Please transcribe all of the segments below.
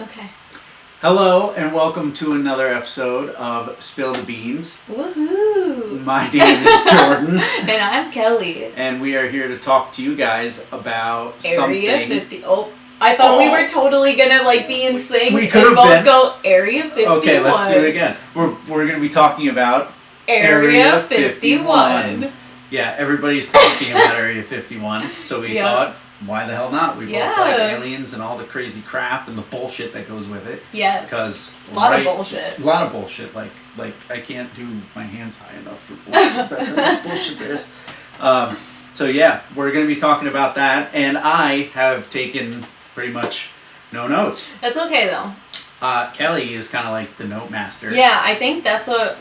Okay. Hello and welcome to another episode of Spill the Beans. Woohoo! My name is Jordan. And I'm Kelly. And we are here to talk to you guys about Area something. 50. Oh, I thought we were totally gonna be in sync. We could have both been. Go Area 51. Okay, let's do it again. We're going to be talking about Area 51. Yeah, everybody's talking about Area 51, so we thought, why the hell not? We both like aliens and all the crazy crap and the bullshit that goes with it. Yes. Because a lot of bullshit. A lot of bullshit. Like I can't do my hands high enough for bullshit. That's how much bullshit there is. So yeah, we're going to be talking about that, and I have taken pretty much no notes. That's okay though. Kelly is kind of like the note master. Yeah, I think that's what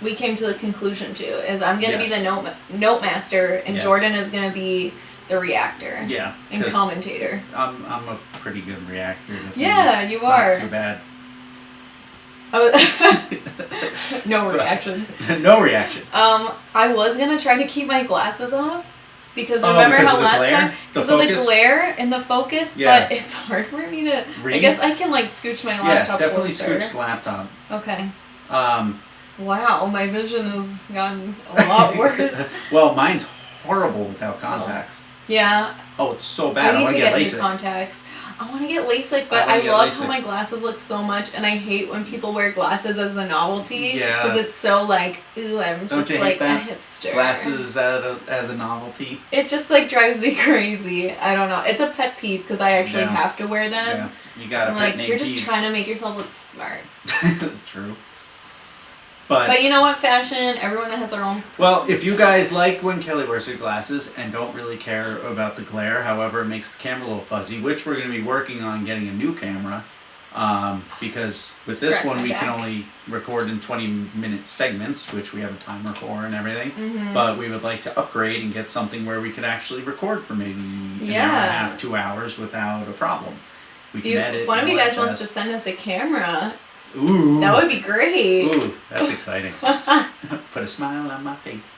we came to the conclusion to, is I'm going to be the note master, and Jordan is going to be the reactor. Yeah. And commentator. I'm a pretty good reactor. Yeah, you are. Not too bad. No reaction. No reaction. I was going to try to keep my glasses off. Because remember how last time, because of the glare and the focus, but it's hard for me to read? I guess I can scooch my laptop definitely closer. scooch the laptop. Okay. Wow, my vision has gotten a lot worse. Well, mine's horrible without contacts. Yeah. Oh, it's so bad. I need to get LASIK. new contacts. I want to get LASIK, but I love how my glasses look so much, and I hate when people wear glasses as a novelty. Yeah. Because it's so ooh, I'm just a hipster. Glasses as a novelty. It just drives me crazy. I don't know. It's a pet peeve because I actually have to wear them. Yeah. You got a pet name you're just trying to make yourself look smart. True. But you know what, fashion, everyone has their own. Well, if you guys like when Kelly wears her glasses and don't really care about the glare, however, it makes the camera a little fuzzy, which we're going to be working on getting a new camera, because with this one we can only record in 20-minute segments, which we have a timer for and everything, but we would like to upgrade and get something where we could actually record for maybe an hour and a half, 2 hours without a problem. We can edit. If one of you guys wants to send us a camera... Ooh. That would be great. Ooh, that's exciting. Put a smile on my face.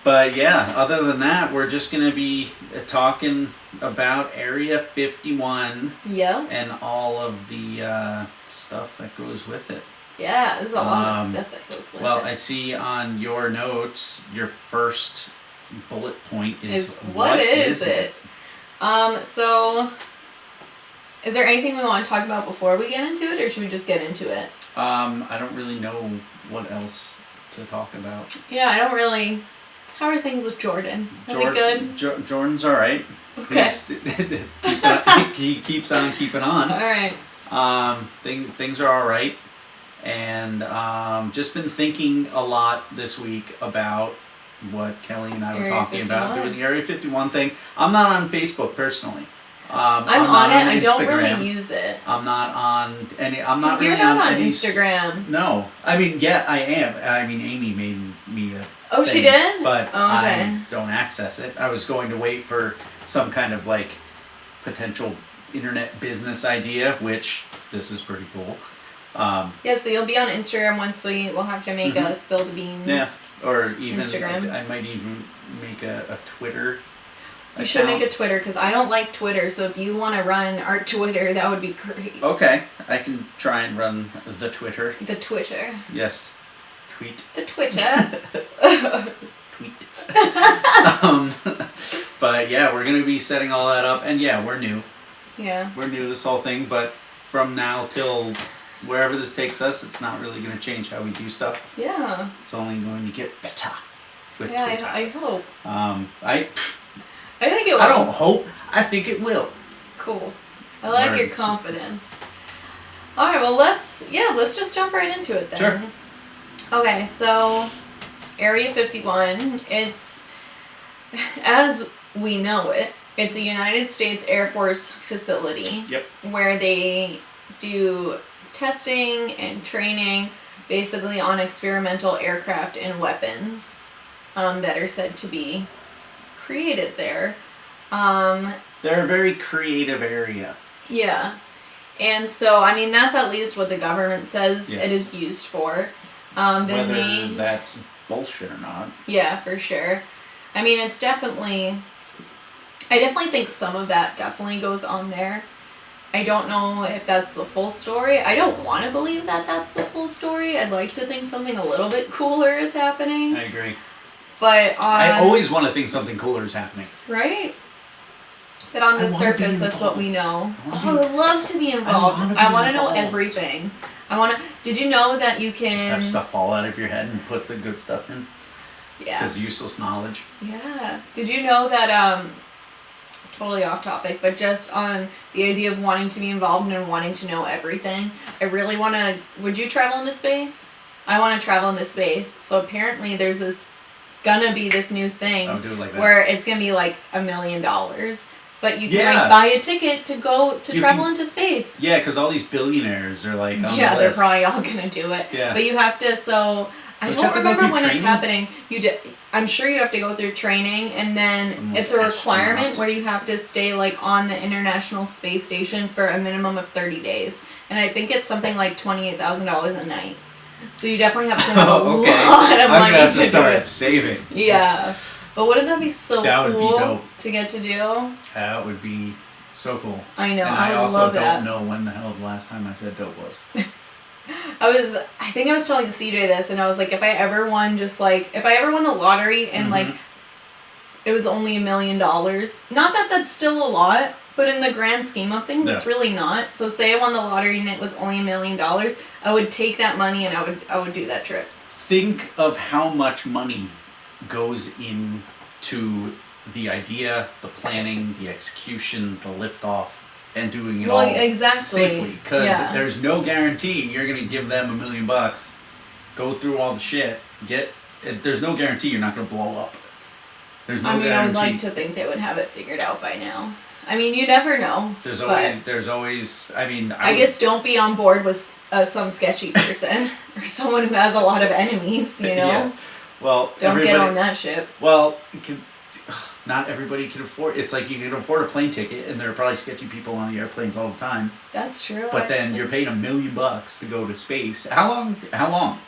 But yeah, other than that, we're just going to be talking about Area 51 and all of the stuff that goes with it. Yeah, there's a lot of stuff that goes with it. Well, I see on your notes, your first bullet point is what is it? So... Is there anything we want to talk about before we get into it, or should we just get into it? I don't really know what else to talk about. Yeah, I don't really... How are things with Jordan? Are they good? Jordan's alright. Okay. He keeps on keeping on. Alright. Things are alright. And just been thinking a lot this week about what Kelly and I were talking about, doing the Area 51 thing. I'm not on Facebook personally. I'm on it. I don't really use it. I'm not on any. I'm not You're really not on any Instagram. No, I mean, yeah, I am. I mean, Amy made me a. Oh, thing, she did. But I don't access it. I was going to wait for some kind of potential internet business idea, which this is pretty cool. Yeah, so you'll be on Instagram once we'll have to make a Spill the Beans. Yeah, or even Instagram. I might even make a Twitter. You should make a Twitter, because I don't like Twitter, so if you want to run our Twitter, that would be great. Okay, I can try and run the Twitter. The Twitter. Yes. Tweet. The Twitter. Tweet. But yeah, we're going to be setting all that up, and yeah, we're new. Yeah. We're new to this whole thing, but from now till wherever this takes us, it's not really going to change how we do stuff. Yeah. It's only going to get better. I hope. I think it will. I don't hope. I think it will. Cool. I like your confidence. Alright, well let's just jump right into it then. Sure. Okay, so Area 51, it's, as we know it, it's a United States Air Force facility. Yep. Where they do testing and training basically on experimental aircraft and weapons that are said to be created there. They're a very creative area. Yeah. And so, I mean, that's at least what the government says it is used for. Whether that's bullshit or not. Yeah, for sure. I mean, it's definitely... I definitely think some of that definitely goes on there. I don't know if that's the full story. I don't want to believe that that's the full story. I'd like to think something a little bit cooler is happening. I agree. But I always want to think something cooler is happening. Right? But on the surface, that's what we know. I would love to be involved. I want to know everything. Did you know that you can... Just have stuff fall out of your head and put the good stuff in? Yeah. Because useless knowledge. Yeah. Did you know that, totally off topic, but just on the idea of wanting to be involved and wanting to know everything, I really want to... Would you travel into space? I want to travel into space. So apparently there's gonna be this new thing do it like that. where it's gonna be like $1 million. But you can like buy a ticket to go to travel into space. Yeah, because all these billionaires are like on yeah, the they're list. probably all gonna do it. Yeah. But you have to. So I don't remember when it's happening. I'm sure you have to go through training, and then it's a requirement where you have to stay like on the International Space Station for a minimum of 30 days, and I think it's something like $28,000 a night. So you definitely have to have a lot of money I'm gonna have to do start it. saving. Yeah. But wouldn't that be so That would be cool dope. to get to do? That would be so cool. I know. And I I also love don't that. know when the hell the last time I said dope was. I think I was telling CJ this, and I was like, if I ever won the lottery and like it was only $1 million, not that that's still a lot, but in the grand scheme of things, it's really not. So say I won the lottery and it was only $1 million, I would take that money and I would do that trip. Think of how much money goes into the idea, the planning, the execution, the liftoff, and doing it all safely. Because there's no guarantee you're going to give them $1 million, go through all the shit, there's no guarantee you're not going to blow up. There's no guarantee. I would like to think they would have it figured out by now. I mean, you never know. There's always, I guess don't be on board with some sketchy person or someone who has a lot of enemies, you know? Yeah. Well, don't get on that ship. Well, not everybody can afford. It's like you can afford a plane ticket, and there are probably sketchy people on the airplanes all the time. That's true. But then you're paying $1 million to go to space. How long?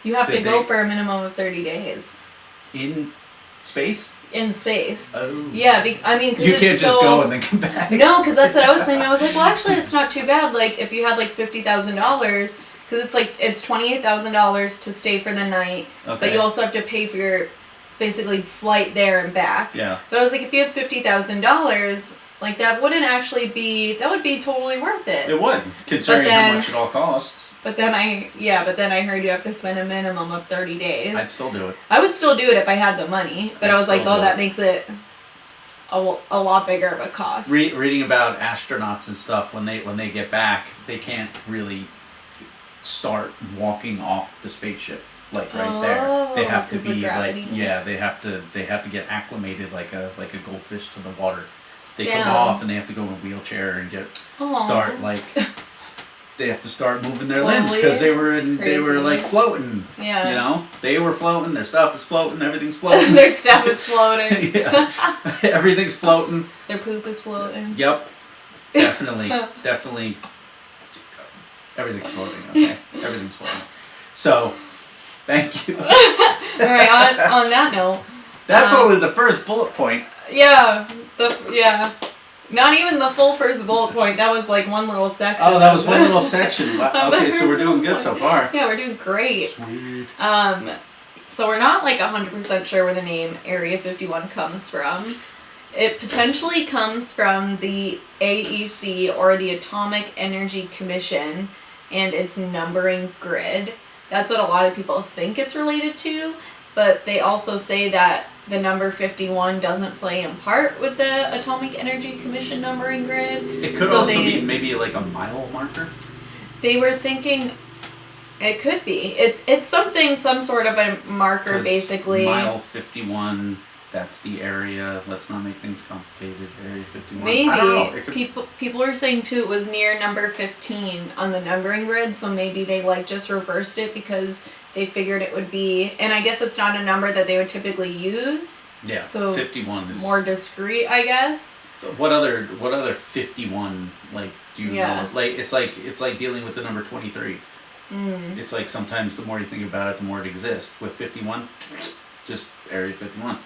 You have to go for a minimum of 30 days. In space? In space. Oh. Yeah, I mean, because you can't just go and then come back. No, because that's what I was saying. I was like, well, actually, it's not too bad. Like, if you had like $50,000, because it's $28,000 to stay for the night, but you also have to pay for your basically flight there and back. Yeah. But I was like, if you have $50,000, like that would be totally worth it. It would, considering how much it all costs. But then I heard you have to spend a minimum of 30 days. I'd still do it. I would still do it if I had the money, but I was like, that makes it a lot bigger of a cost. Reading about astronauts and stuff, when they get back, they can't really start walking off the spaceship there. They have to be they have to get acclimated like a goldfish to the water. They come off and they have to go in a wheelchair and they have to start moving their limbs because they were like floating. Yeah. You know, they were floating. Their stuff is floating. Everything's floating. Their stuff is floating. Yeah. Everything's floating. Their poop is floating. Yep. Definitely. Everything's floating. Okay. Everything's floating. So, thank you. All right. On that note. That's only the first bullet point. Yeah. Not even the full first bullet point. That was like one little section. Oh, that was one little section. Okay, so we're doing good so far. Yeah, we're doing great. Sweet. So we're not like 100% sure where the name Area 51 comes from. It potentially comes from the AEC, or the Atomic Energy Commission, and its numbering grid. That's what a lot of people think it's related to, but they also say that the number 51 doesn't play in part with the Atomic Energy Commission numbering grid. It could also be maybe like a mile marker. They were thinking it could be. It's some sort of a marker, basically. Mile 51, that's the area. Let's not make things complicated. Area 51. Maybe. I don't know. People are saying too it was near number 15 on the numbering grid, so maybe they just reversed it because they figured it would be, and I guess it's not a number that they would typically use. Yeah, so 51 is more discreet, I guess. What other 51 do you know? It's like dealing with the number 23. It's like sometimes the more you think about it, the more it exists. With 51, just Area 51.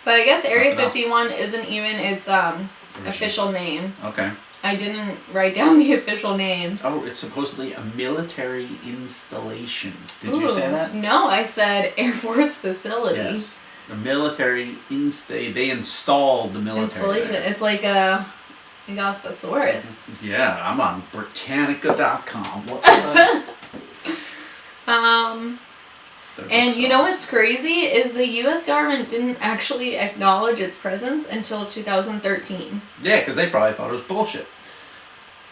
But I guess Area 51 isn't even its official name. Okay. I didn't write down the official name. Oh, it's supposedly a military installation. Did you say that? No, I said Air Force facility. Yes. The military they installed the military installation. there. It's like a... You got thesaurus. Yeah, I'm on Britannica.com. What's that? And you know what's crazy is the U.S. government didn't actually acknowledge its presence until 2013. Yeah, because they probably thought it was bullshit.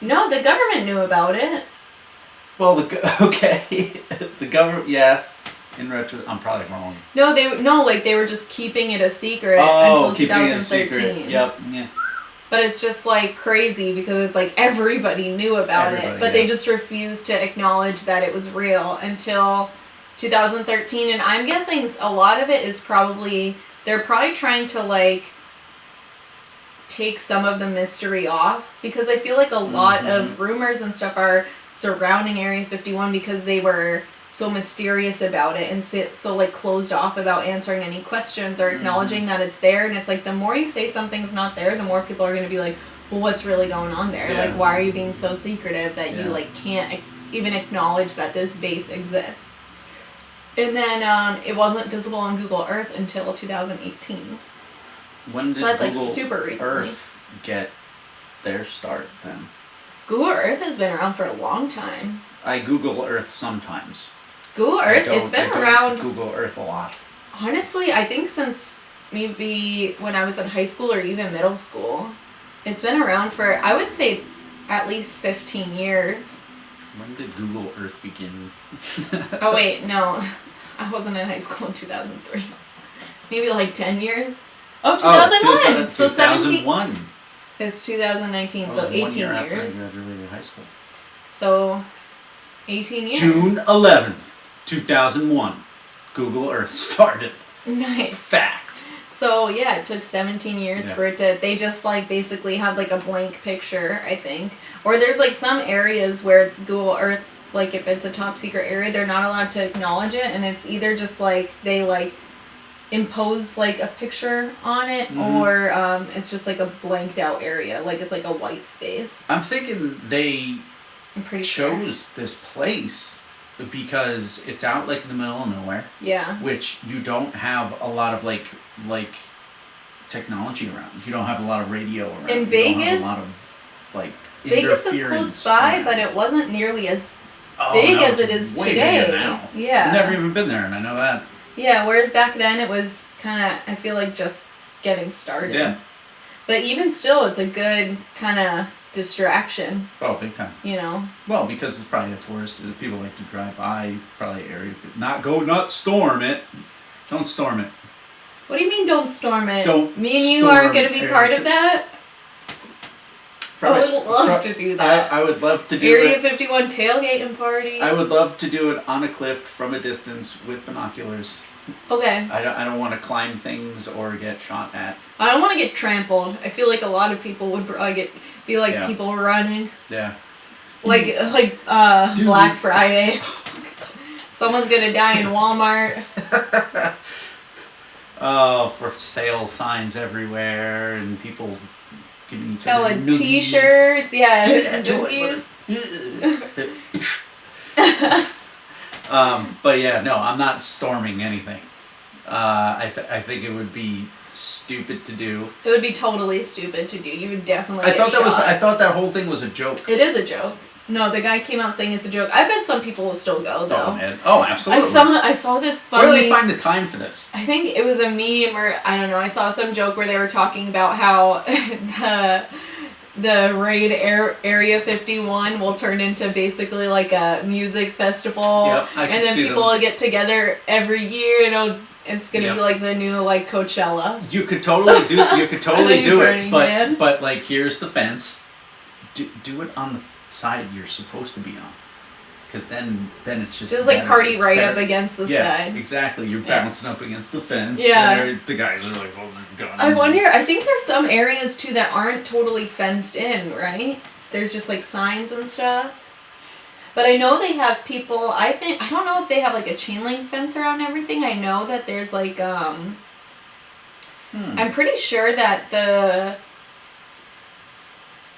No, the government knew about it. Well, the government, yeah. In retro, I'm probably wrong. No, they were just keeping it a secret until 2013. Yep. Yeah. But it's just like crazy because it's like everybody knew about it, but they just refused to acknowledge that it was real until 2013. And I'm guessing a lot of it is they're probably trying to like take some of the mystery off, because I feel like a lot of rumors and stuff are surrounding Area 51 because they were so mysterious about it and so like closed off about answering any questions or acknowledging that it's there. And it's like the more you say something's not there, the more people are going to be like, well, what's really going on there? Yeah. Like, why are you being so secretive that you like can't even acknowledge that this base exists? And then it wasn't visible on Google Earth until 2018. When did so that's Google like super recently. Earth get their start then? Google Earth has been around for a long time. I Google Earth sometimes. Google Earth, it's been around. Google Earth a lot. Honestly, I think since maybe when I was in high school or even middle school. It's been around for, I would say, at least 15 years. When did Google Earth begin? Oh wait, no. I wasn't in high school in 2003. Maybe like 10 years? Oh, 2001! So 2001. It's 2019, so 18 1 year after I years. graduated high school. So, 18 years. June 11th, 2001. Google Earth started. Nice. Fact. So, yeah, it took 17 years for it to... They just, like, basically had, like, a blank picture, I think. Or there's, like, some areas where Google Earth, like, if it's a top secret area, they're not allowed to acknowledge it. And it's either just, like, they, like, impose, like, a picture on it, or it's just, like, a blanked out area. Like, it's, like, a white space. I'm thinking they I'm pretty chose this place because it's out, like, in the middle of nowhere. Yeah. Which you don't have a lot of, like technology around. You don't have a lot of radio around. In you Vegas, don't have a lot of, like, Vegas is close by, but it wasn't nearly as big as it is today. Now. Yeah. I've never even been there, and I know that. Yeah, whereas back then it was kind of, I feel like, just getting started. Yeah. But even still, it's a good kind of distraction. Oh, big time. You know? Well, because it's probably a tourist. People like to drive by, probably area. Not storm it. Don't storm it. What do you mean don't storm it? Don't Me and you aren't going to be part of that? I would love to do that. I would love to do Area 51 tailgating party. I would love to do it on a cliff from a distance with binoculars. Okay. I don't want to climb things or get shot at. I don't want to get trampled. I feel like a lot of people would probably be like people running. Yeah. Like Black Friday. Someone's gonna die in Walmart. Oh, for sale signs everywber and people giving each other selling T-shirts, noogies. But yeah, no, I'm not storming anything. I think it would be stupid to do. It would be totally stupid to do. You would definitely. I thought that whole thing was a joke. It is a joke. No, the guy came out saying it's a joke. I bet some people will still go though. Oh, man. Oh, absolutely. I saw this funny. Where do they find the time for this? I think it was a meme or I don't know. I saw some joke where they were talking about how the raid Area 51 will turn into basically like a music festival. Yep, I can and then see people them. will get together every year and it's gonna be like the new like Coachella. You could totally do it, Man. but like here's the fence. Do it on the side you're supposed to be on, because then it's just like party right up against the side. Exactly. You're bouncing up against the fence. Yeah. The guys are like holding guns. I wonder. I think there's some areas too that aren't totally fenced in, right? There's just like signs and stuff. But I know they have people. I don't know if they have like a chain link fence around everything. I know that there's like I'm pretty sure that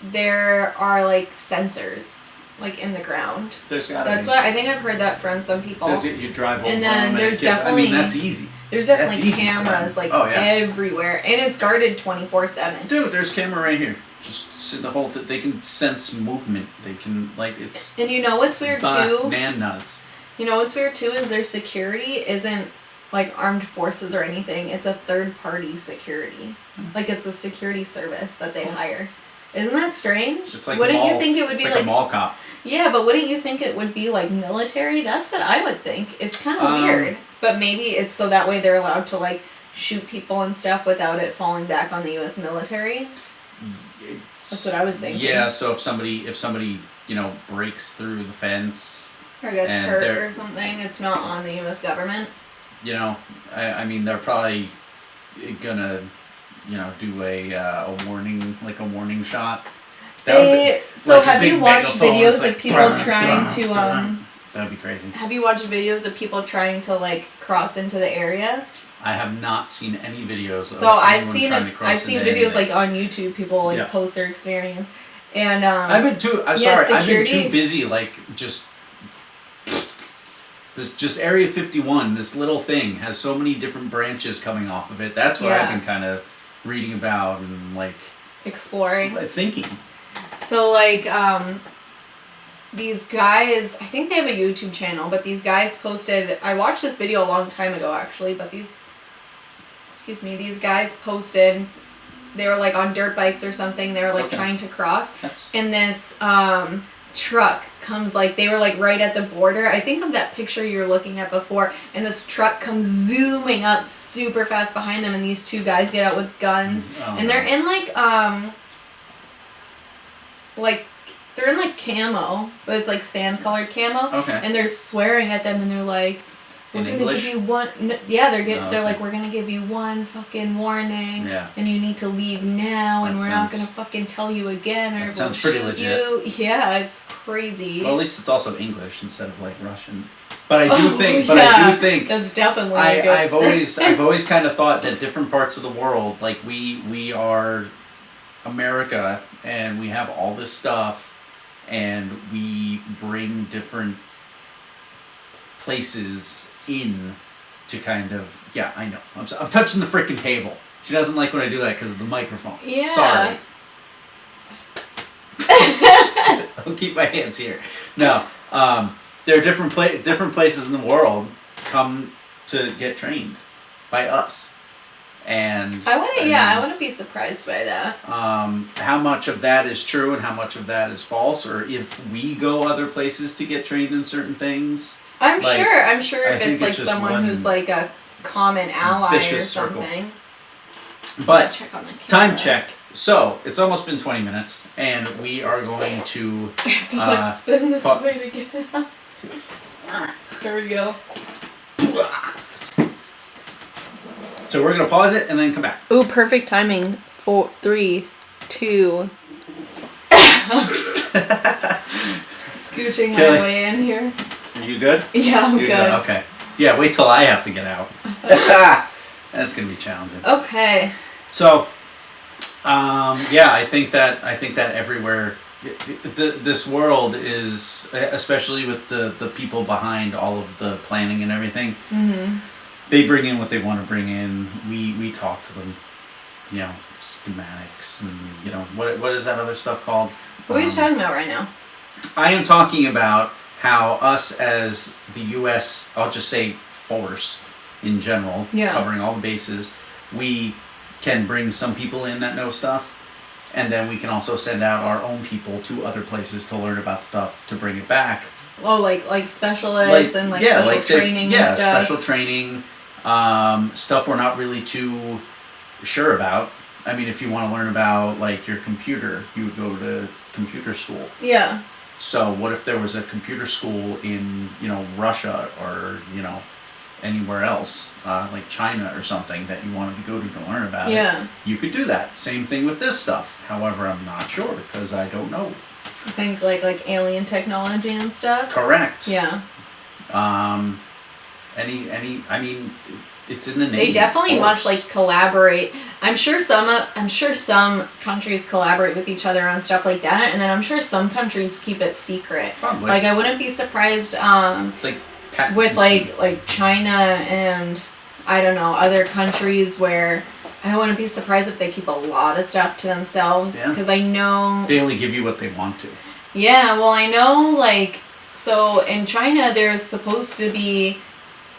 there are like sensors like in the ground. There's gotta That's be. what I think I've heard that from some people. You drive over And then them there's it gives, definitely- I mean, that's easy. There's That's definitely easy for cameras them. like Oh, yeah. everywhere, and it's guarded 24/7. Dude, there's a camera right here. Just see the whole. They can sense movement. They can it's. And you know what's weird too? Bananas. You know what's weird too is their security isn't like armed forces or anything. It's a third-party security. Like it's a security service that they hire. Isn't that strange? It's like wouldn't mall, you think it would be like a mall cop? Yeah, but wouldn't you think it would be like military? That's what I would think. It's kind of weird. But maybe it's so that way they're allowed to like shoot people and stuff without it falling back on the U.S. military. That's what I was thinking. Yeah, so if somebody breaks through the fence Or gets and hurt or something, it's not on the U.S. government. I mean they're probably gonna do a warning shot. Have you watched videos of people trying to That would be crazy. Have you watched videos of people trying to like cross into the area? I have not seen any videos. So I've seen I've seen videos like on YouTube. People like post their experience, and I've been too. I've been too busy like just. Just Area 51, this little thing has so many different branches coming off of it. That's what I've been kind of reading about and like exploring, thinking. So like these guys, I think they have a YouTube channel, but these guys posted. I watched this video a long time ago actually, but these guys posted. They were like on dirt bikes or something. They were like trying to cross, and this truck comes like they were like right at the border. I think of that picture you were looking at before, and this truck comes zooming up super fast behind them, and these two guys get out with guns, and they're in they're in camo, but it's like sand colored camo, and they're swearing at them, and they're like, "We're gonna give you one." They're like, "We're gonna give you one fucking warning, and you need to leave now, and we're not gonna fucking tell you again, or that we'll sounds pretty shoot legit. you." Yeah, it's crazy. Well, at least it's also English instead of like Russian. But I do think that's definitely. I've always kind of thought that different parts of the world, like we are America, and we have all this stuff, and we bring different places in to kind of I know I'm touching the freaking table. She doesn't like when I do that because of the microphone. Yeah. Sorry. I'll keep my hands here. No, there are different places in the world come to get trained by us, and I wouldn't be surprised by that. How much of that is true and how much of that is false, or if we go other places to get trained in certain things. I'm sure if it's like someone who's like a common ally or something. But check on the camera. Time check. So it's almost been 20 minutes, and we are going to. I have to spin this way to get out. There we go. So we're gonna pause it and then come back. Ooh, perfect timing. 4, 3, 2. Scooching my way in here. Are you good? Yeah, I'm good. Okay. Yeah, wait till I have to get out. That's gonna be challenging. Okay. So, I think that everywhere, this world is, especially with the people behind all of the planning and everything. Mm-hmm. They bring in what they want to bring in. We talk to them. Schematics and what is that other stuff called? What are you talking about right now? I am talking about how us as the U.S., I'll just say force in general, covering all the bases, we can bring some people in that know stuff, and then we can also send out our own people to other places to learn about stuff to bring it back. Oh, like specialists and special training and stuff. Special training, stuff we're not really too sure about. I mean, if you want to learn about like your computer, you would go to computer school. Yeah. So what if there was a computer school in, Russia or, anywhere else, like China or something that you wanted to go to learn about it? You could do that. Same thing with this stuff. However, I'm not sure because I don't know. You think like alien technology and stuff? Correct. Yeah. I mean, It's in the name. They definitely force. must like collaborate. I'm sure some countries collaborate with each other on stuff like that, and then I'm sure some countries keep it secret. Probably. Like I wouldn't be surprised it's like with like China and I don't know other countries where I wouldn't be surprised if they keep a lot of stuff to themselves because I know they only give you what they want to. Yeah, well I know like so in China there's supposed to be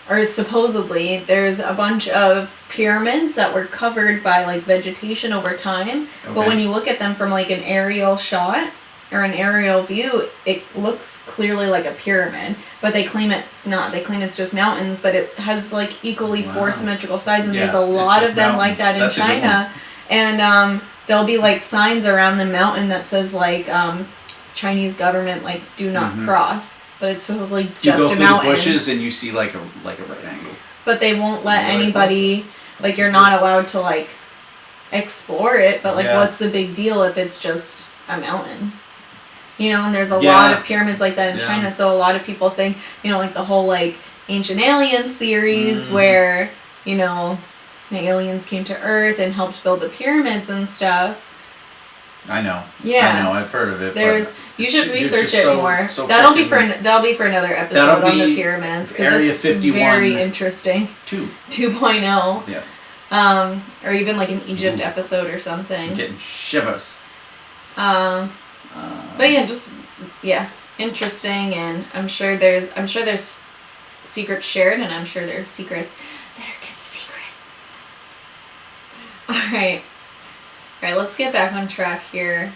or supposedly there's a bunch of pyramids that were covered by like vegetation over time, but when you look at them from like an aerial shot or an aerial view, it looks clearly like a pyramid, but they claim it's not. They claim it's just mountains, but it has like equally four symmetrical sides, and there's a lot of them like that in China, and there'll be like signs around the mountain that says like Chinese government like do not cross. But it's supposedly just a mountain. You go through the bushes and you see like a right angle. But they won't let anybody, like you're not allowed to like explore it, but like what's the big deal if it's just a mountain? You know, and there's a lot of pyramids like that in China, so a lot of people think, you know, like the whole like ancient aliens theories where, you know, the aliens came to Earth and helped build the pyramids and stuff. I know. Yeah. I know. I've heard of it. You should research it more. That'll be for another episode on the pyramids because it's 51, very interesting. 2.0. Yes. Or even like an Egypt episode or something. I'm getting shivers. But interesting, and I'm sure there's secrets shared, and I'm sure there's secrets that are kept secret. All right, let's get back on track here.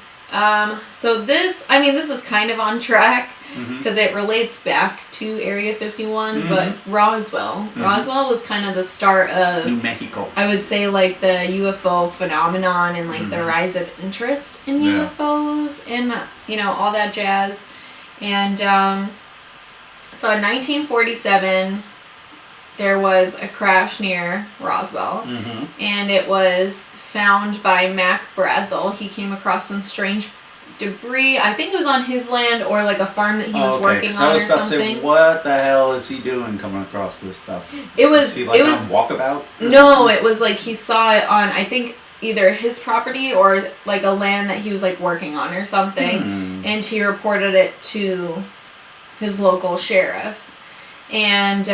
So this is kind of on track because it relates back to Area 51, but Roswell. Roswell was kind of the start of New Mexico. I would say like the UFO phenomenon and like the rise of interest in UFOs and you know all that jazz. And so in 1947 there was a crash near Roswell, and it was found by Mac Brazel. He came across some strange debris. I think it was on his land or like a farm that he was working on or something. I was about to say, what the hell is he doing coming across this stuff? It was on walkabout? No, it was like he saw it on I think either his property or like a land that he was like working on or something, and he reported it to his local sheriff, and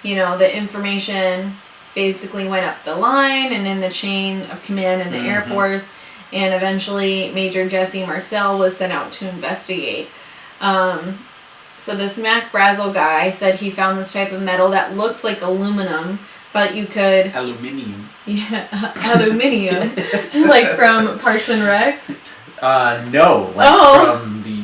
you know the information basically went up the line and in the chain of command in the Air Force, and eventually Major Jesse Marcel was sent out to investigate. So this Mac Brazel guy said he found this type of metal that looked like aluminum, but you could... Aluminium. Yeah, aluminium. Like from Parks and Rec? No, from the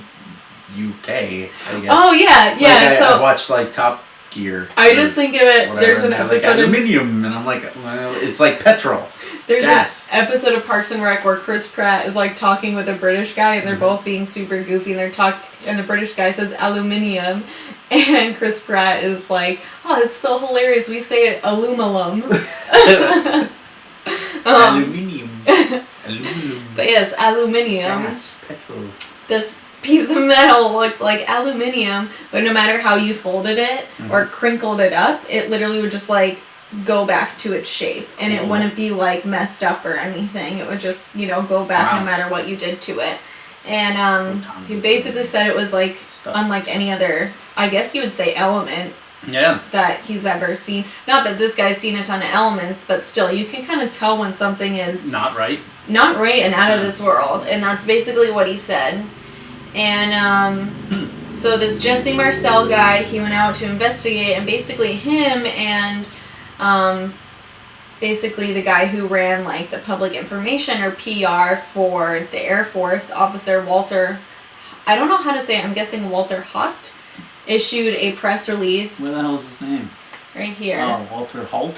UK, I guess. Oh, yeah. I watched like Top Gear. I just think of it, there's an episode like aluminium, and I'm like, well, it's like petrol. There's an episode of Parks and Rec where Chris Pratt is like talking with a British guy, and they're both being super goofy, and the British guy says aluminium, and Chris Pratt is like, oh, it's so hilarious, we say it aluminum. Aluminium. Aluminum. But yes, aluminium. Gas, petrol. This piece of metal looked like aluminium, but no matter how you folded it or crinkled it up, it literally would just like go back to its shape, and it wouldn't be like messed up or anything. It would just, you know, go back no matter what you did to it. And he basically said it was like unlike any other, I guess you would say, element that he's ever seen. Not that this guy's seen a ton of elements, but still you can kind of tell when something is not right and out of this world, and that's basically what he said. And so this Jesse Marcel guy, he went out to investigate, and basically him and basically the guy who ran like the public information or PR for the Air Force, Officer Walter, I don't know how to say it, I'm guessing Walter Haut, issued a press release. Where the hell is his name? Right here. Oh, Walter Haut?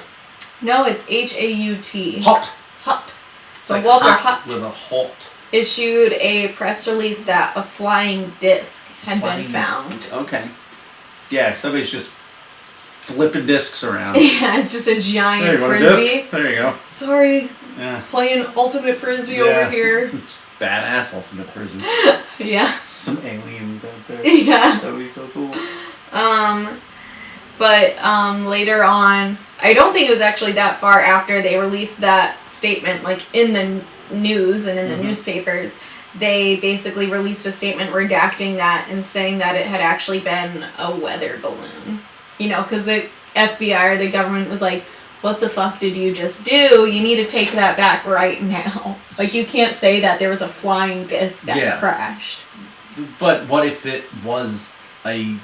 No, it's H-A-U-T. Haut. So like Walter Haut with a halt. Issued a press release that a flying disc had been found. Okay. Yeah, somebody's just flipping discs around. Yeah, it's just a giant frisbee. There you go. Sorry. Yeah. Playing ultimate frisbee over here. Badass ultimate frisbee. Yeah. Some aliens out there. Yeah. That'd be so cool. But later on, I don't think it was actually that far after they released that statement, like in the news and in the newspapers. They basically released a statement redacting that and saying that it had actually been a weather balloon. You know, because the FBI or the government was like, what the fuck did you just do? You need to take that back right now. Like, you can't say that there was a flying disc that crashed. But what if it was a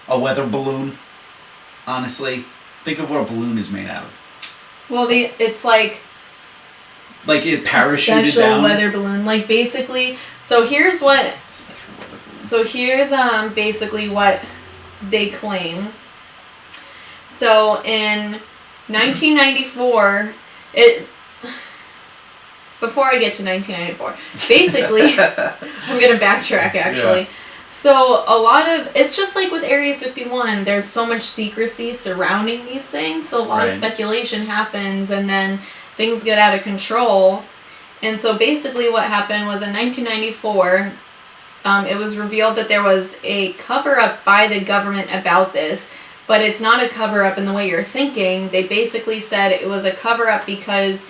weather balloon? Honestly, think of what a balloon is made out of. Well, it's like it parachuted special down. Weather balloon. Like, basically, so here's basically what they claim. So in 1994, before I get to 1994, basically, I'm gonna backtrack actually. Yeah. So a lot of, it's just like with Area 51, there's so much secrecy surrounding these things, so a lot of speculation happens, and then things get out of control. And so basically what happened was in 1994, it was revealed that there was a cover-up by the government about this, but it's not a cover-up in the way you're thinking. They basically said it was a cover-up because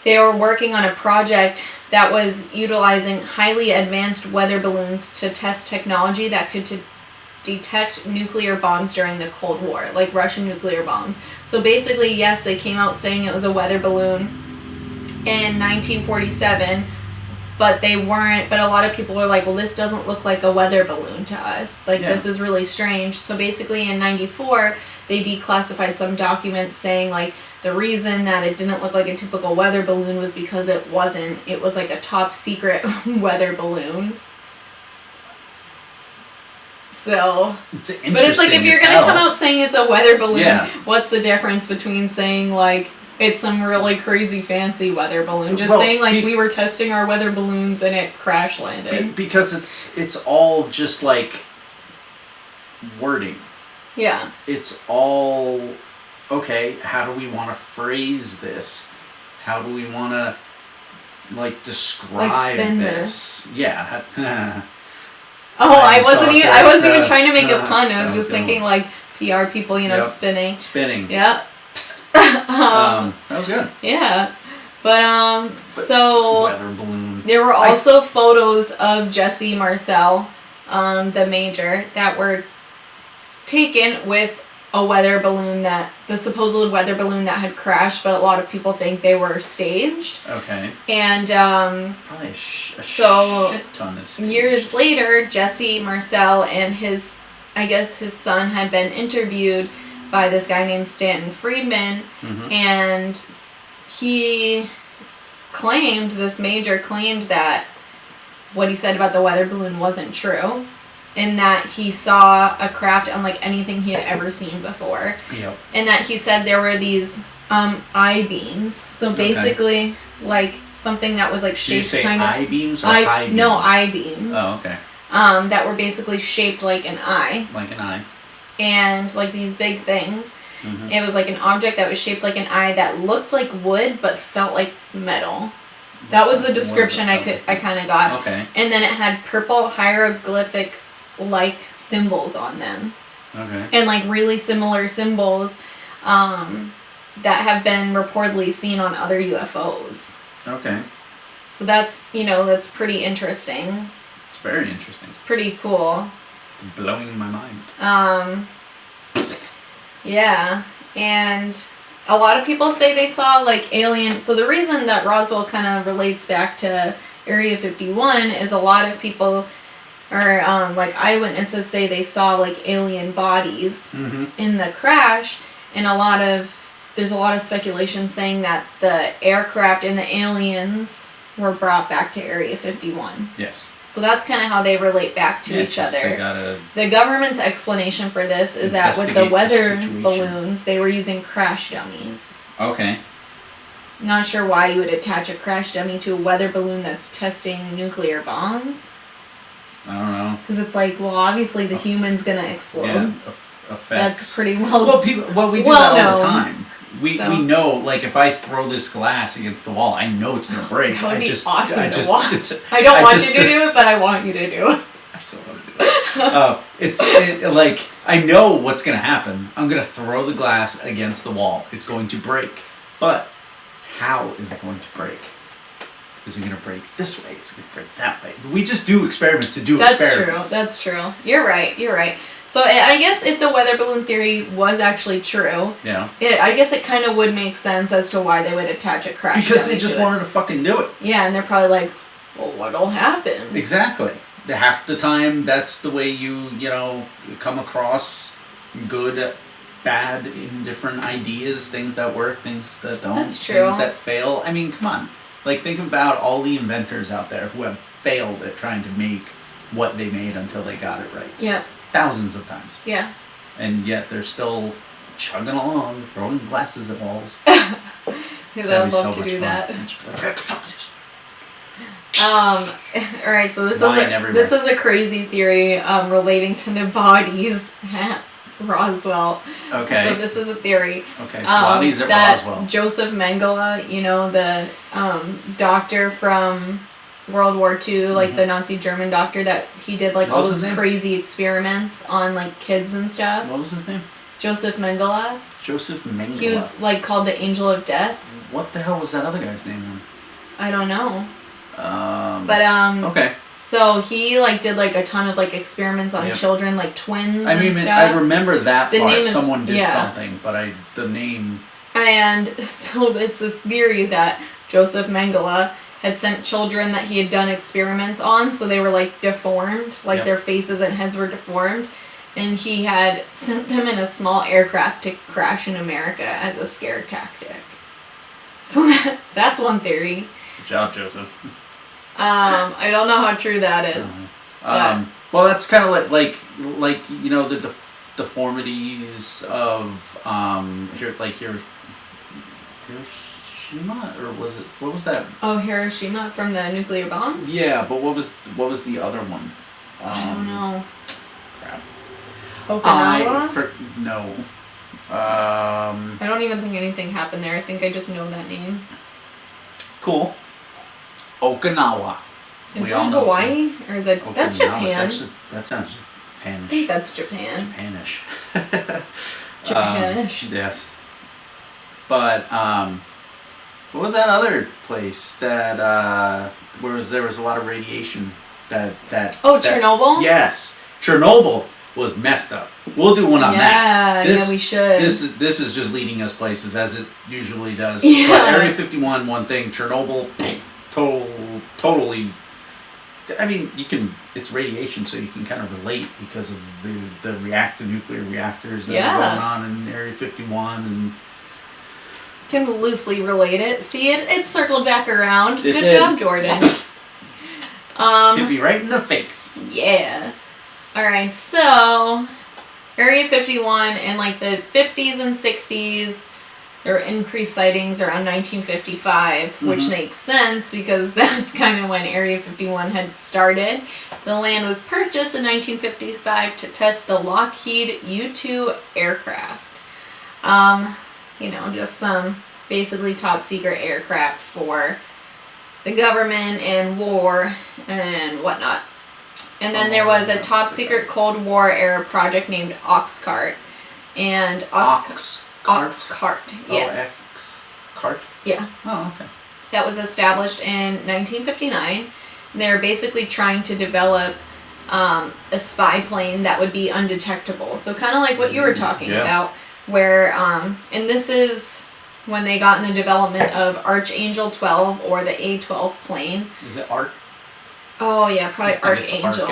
they were working on a project that was utilizing highly advanced weather balloons to test technology that could detect nuclear bombs during the Cold War, like Russian nuclear bombs. So basically, yes, they came out saying it was a weather balloon in 1947, but they weren't, but a lot of people were like, well, this doesn't look like a weather balloon to us. Like, this is really strange. So basically in 94, they declassified some documents saying, like, the reason that it didn't look like a typical weather balloon was because it wasn't. It was like a top secret weather balloon. So, but it's like, if you're going to come out saying it's a weather balloon, what's the difference between saying, like, it's some really crazy fancy weather balloon? Just saying, like, we were testing our weather balloons and it crash landed. Because it's all just, like, wording. Yeah. It's all, okay, how do we want to phrase this? How do we want to, like, describe this? Yeah. Oh, I wasn't even trying to make a pun. I was just thinking, like, PR people, you know, spinning. Yeah. That was good. Yeah. But so weather balloon. There were also photos of Jesse Marcel, the major, that were taken with a weather balloon the supposed weather balloon that had crashed, but a lot of people think they were staged. Okay. And probably a shit ton of staged. Years later, Jesse Marcel and his son had been interviewed by this guy named Stanton Friedman, and this major claimed that what he said about the weather balloon wasn't true, and that he saw a craft unlike anything he had ever seen before. Yep. And that he said there were these I-beams. So basically, like, something that was, like, shaped kind of... I-beams or I-beams? No, I-beams. Oh, okay. That were basically shaped like an eye. Like an eye. And, like, these big things. It was like an object that was shaped like an eye that looked like wood but felt like metal. That was the description I kind of got. Okay. And then it had purple hieroglyphic-like symbols on them. Okay. And, like, really similar symbols that have been reportedly seen on other UFOs. Okay. So that's pretty interesting. It's very interesting. It's pretty cool. It's blowing my mind. Yeah, and a lot of people say they saw, like, alien... So the reason that Roswell kind of relates back to Area 51 is a lot of people, or, like, eyewitnesses say they saw, like, alien bodies in the crash, and there's a lot of speculation saying that the aircraft and the aliens were brought back to Area 51. Yes. So that's kind of how they relate back to each other. The government's explanation for this is that with the weather balloons, they were using crash dummies. Okay. Not sure why you would attach a crash dummy to a weather balloon that's testing nuclear bombs. I don't know. Because it's like, well, obviously the human's going to explode. Yeah, effects. That's pretty well... Well, we do that all the time. We know, like, if I throw this glass against the wall, I know it's going to break. That would be awesome to watch. I don't want you to do it, but I want you to do it. I still want to do it. Like, I know what's going to happen. I'm going to throw the glass against the wall. It's going to break. But how is it going to break? Is it going to break this way? Is it going to break that way? We just do experiments to do experiments. That's true. You're right. So I guess if the weather balloon theory was actually true, I guess it kind of would make sense as to why they would attach a crash because they just wanted to fucking do it. Yeah, and they're probably like, well, what'll happen? Exactly. Half the time, that's the way you come across good, bad, indifferent ideas, things that work, things that don't, That's true. Things that fail. I mean, come on. Like, think about all the inventors out there who have failed at trying to make what they made until they got it right. Yeah. Thousands of times. Yeah. And yet they're still chugging along, throwing glasses at walls. I'd love to do that. Alright, so this is a crazy theory relating to the bodies at Roswell. Okay. So this is a theory. Okay. Bodies at Roswell. Joseph Mengele, the doctor from World War II, like the Nazi German doctor that he did all those crazy experiments on kids and stuff. What was his name? Joseph Mengele. Joseph Mengele. He was called the Angel of Death. What the hell was that other guy's name then? I don't know. Okay. So he did a ton of experiments on children, twins. I mean, and stuff. I remember that the part. Name is, someone did something, but the name. And so it's this theory that Joseph Mengele had sent children that he had done experiments on, so they were deformed, their faces and heads were deformed, and he had sent them in a small aircraft to crash in America as a scare tactic. So that's one theory. Good job, Joseph. I don't know how true that is. Well, that's kind of the deformities of Hiroshima, or was it, what was that? Oh, Hiroshima from the nuclear bomb? Yeah, but what was the other one? I don't know. Crap. Okinawa? No. I don't even think anything happened there. I think I just know that name. Cool. Okinawa. Is that Hawaii? Or is it... That's Japan. That sounds Japanish. I think that's Japan. Japanish. Japanish. Yes. But, what was that other place that, where there was a lot of radiation Chernobyl? Yes. Chernobyl was messed up. We'll do one on that. Yeah, we should. This is just leading us places, as it usually does. Yeah. But Area 51, one thing. Chernobyl, totally. I mean, it's radiation, so you can kind of relate because of the nuclear reactors that are going on in Area 51 and. Can loosely relate it. See, it circled back around. Good job, Jordan. Hit me right in the face. Yeah. Alright, so Area 51 in the 50s and 60s, there were increased sightings around 1955, which makes sense because that's kind of when Area 51 had started. The land was purchased in 1955 to test the Lockheed U-2 aircraft. Just some basically top secret aircraft for the government and war and whatnot. And then there was a top secret Cold War era project named Oxcart. And Oxcart, yes. Cart? Yeah. Oh, okay. That was established in 1959. They're basically trying to develop a spy plane that would be undetectable. So kind of like what you were talking about, where, and this is when they got in the development of Archangel 12 or the A-12 plane. Is it Arc? Oh yeah, probably Archangel.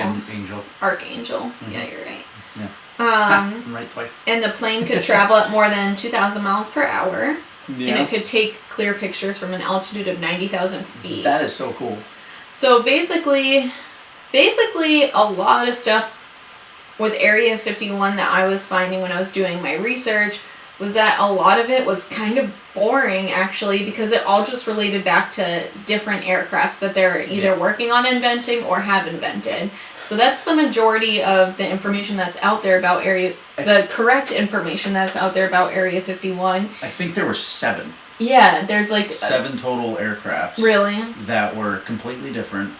Archangel. Mm-hmm. Yeah, you're right. Yeah. I'm right twice. And the plane could travel at more than 2,000 miles per hour. Yeah. And it could take clear pictures from an altitude of 90,000 feet. That is so cool. So basically a lot of stuff with Area 51 that I was finding when I was doing my research was that a lot of it was kind of boring, actually, because it all just related back to different aircrafts that they're either working on inventing or have invented. So that's the majority of the information that's out there about the correct information that's out there about Area 51. I think there were 7. Yeah, there's 7 total aircrafts. Really? That were completely different.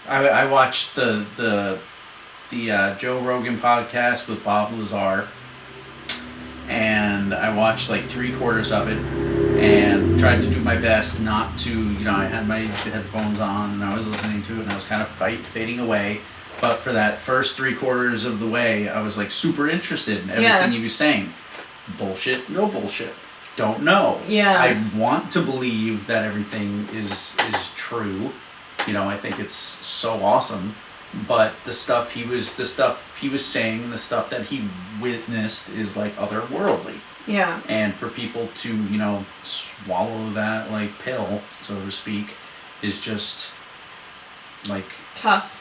I watched the Joe Rogan podcast with Bob Lazar, and I watched like 3/4 of it, and tried to do my best not to, I had my headphones on and I was listening to it, and I was kind of fading away. But for that first 3/4 of the way, I was like super interested in everything he was saying. Bullshit, no bullshit. Don't know. Yeah. I want to believe that everything is true. I think it's so awesome. But the stuff he was saying, the stuff that he witnessed is like otherworldly. Yeah. And for people to, swallow that like pill, so to speak, is just like tough.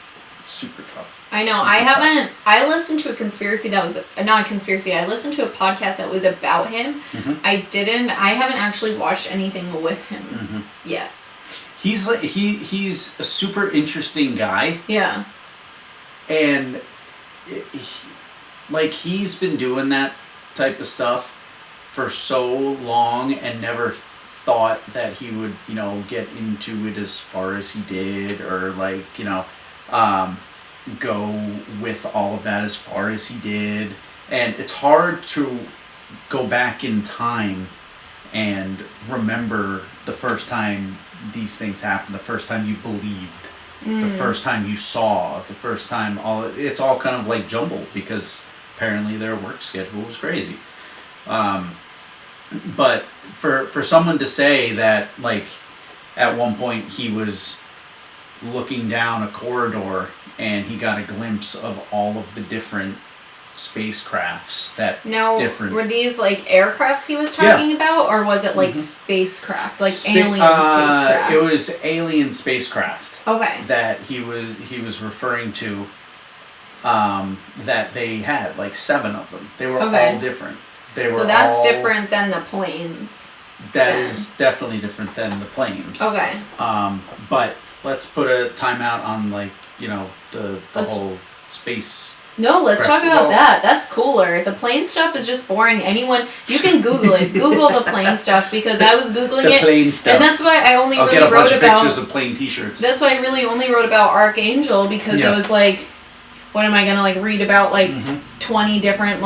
Super tough. I know. I listened to a conspiracy that was not a conspiracy. I listened to a podcast that was about him. Mm-hmm. I haven't actually watched anything with him yet. He's like he's a super interesting guy. Yeah. And he's been doing that type of stuff for so long and never thought that he would, get into it as far as he did, or go with all of that as far as he did. And it's hard to go back in time and remember the first time these things happened, the first time you believed, the first time you saw, the first time it's all kind of like jumbled because apparently their work schedule was crazy. But for someone to say that, like, at one point he was looking down a corridor and he got a glimpse of all of the different spacecrafts were these like aircrafts he was talking about, or was it like spacecraft, like alien spacecraft? It was alien spacecraft. Okay. That he was referring to, that they had like 7 of them. They were all different. So that's different than the planes. That is definitely different than the planes. Okay. But let's put a timeout on the whole space. No, let's talk about that. That's cooler. The plane stuff is just boring. You can Google it. Google the plane stuff, because I was Googling the plane stuff. And that's why I only I'll really get a wrote bunch about... of pictures of plane t-shirts. That's why I really only wrote about Archangel, because I was like, what am I going to read about 20 different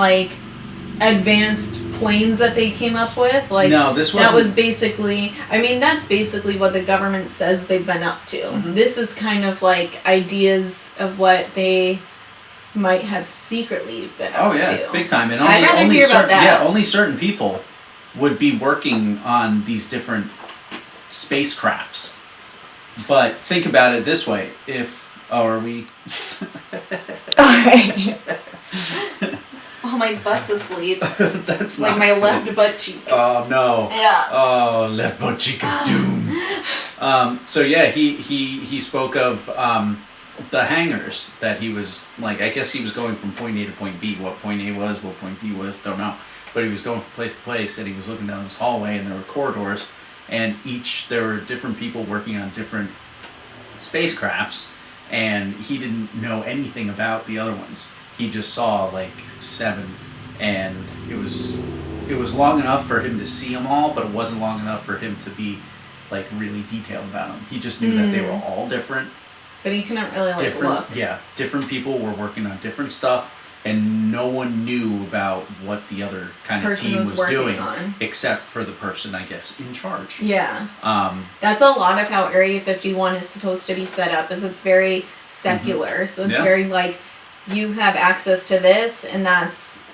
advanced planes that they came up with? No, this wasn't... That was basically... that's basically what the government says they've been up to. Mm-hmm. This is kind of ideas of what they might have secretly been up to. Big time. And I'd rather hear about that. Yeah, only certain people would be working on these different spacecrafts. But think about it this way: are we? Alright. Oh, my butt's asleep. That's like my left butt cheek. Oh no. Yeah. Oh, left butt cheek of doom. So yeah, he spoke of the hangars that he was I guess he was going from point A to point B. What point A was, what point B was, don't know. But he was going from place to place, and he was looking down this hallway, and there were corridors, and there were different people working on different spacecrafts, and he didn't know anything about the other ones. He just saw 7, and it was long enough for him to see them all, but it wasn't long enough for him to be really detailed about them. He just knew that they were all different. But he couldn't really look. Yeah, different people were working on different stuff, and no one knew about what the other kind of team was doing, except for the person, I guess, in charge. Yeah. That's a lot of how Area 51 is supposed to be set up. Is it's very secular, so it's very you have access to this, and that's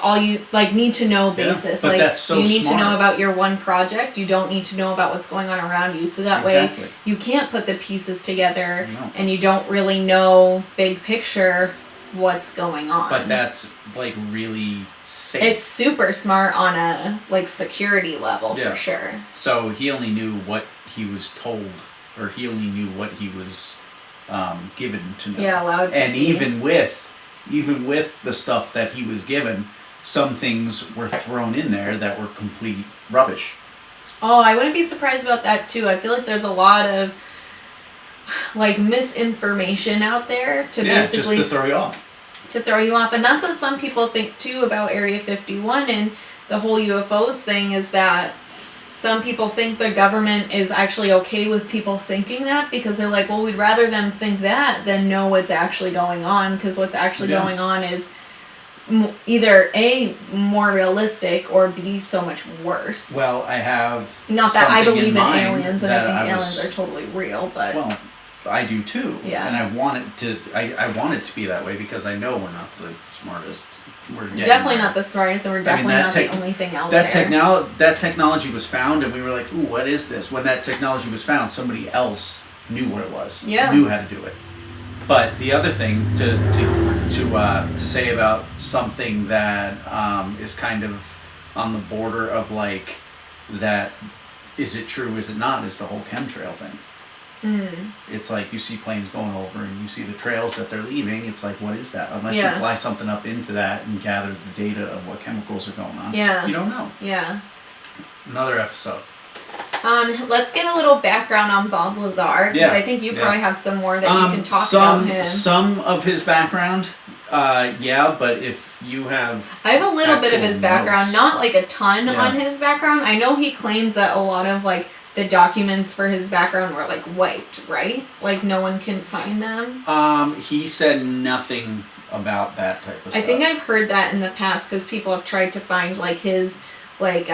all you need to know basis. But that's so you need smart. to know about your one project. You don't need to know about what's going on around you. So that way you can't put the pieces together, and you don't really know big picture what's going on. But that's really safe. It's super smart on a security level for sure. So he only knew what he was told, or he only knew what he was given to know. Yeah, allowed to see. And even with the stuff that he was given, some things were thrown in there that were complete rubbish. Oh, I wouldn't be surprised about that too. I feel like there's a lot of misinformation out there to basically just to throw you off. To throw you off, and that's what some people think too about Area 51 and the whole UFOs thing, is that some people think the government is actually okay with people thinking that because they're like, well, we'd rather them think that than know what's actually going on, because what's actually going on is either A, more realistic, or B, so much worse. Well, I have not that I believe in aliens, and I think aliens are totally real, but well, I do too. Yeah. And I want it to. I want it to be that way because I know we're not the smartest. We're definitely not the smartest, and we're definitely not the only thing out there. That technology was found, and we were like, "Ooh, what is this?" When that technology was found, somebody else knew what it was. Yeah. Knew how to do it. But the other thing to say about something that is kind of on the border of like that, is it true? Is it not? Is the whole chemtrail thing. It's like you see planes going over and you see the trails that they're leaving. It's like, what is that? Unless you fly something up into that and gather the data of what chemicals are going on. Yeah. You don't know. Yeah. Another episode. Let's get a little background on Bob Lazar, because I think you probably have some more that you can talk about him. Some of his background, but if you have... I have a little bit of his background, notes. Not like a ton on his background. I know he claims that a lot of like the documents for his background were like wiped, right? Like no one can find them. He said nothing about that type of stuff. I think I've heard that in the past because people have tried to find like his like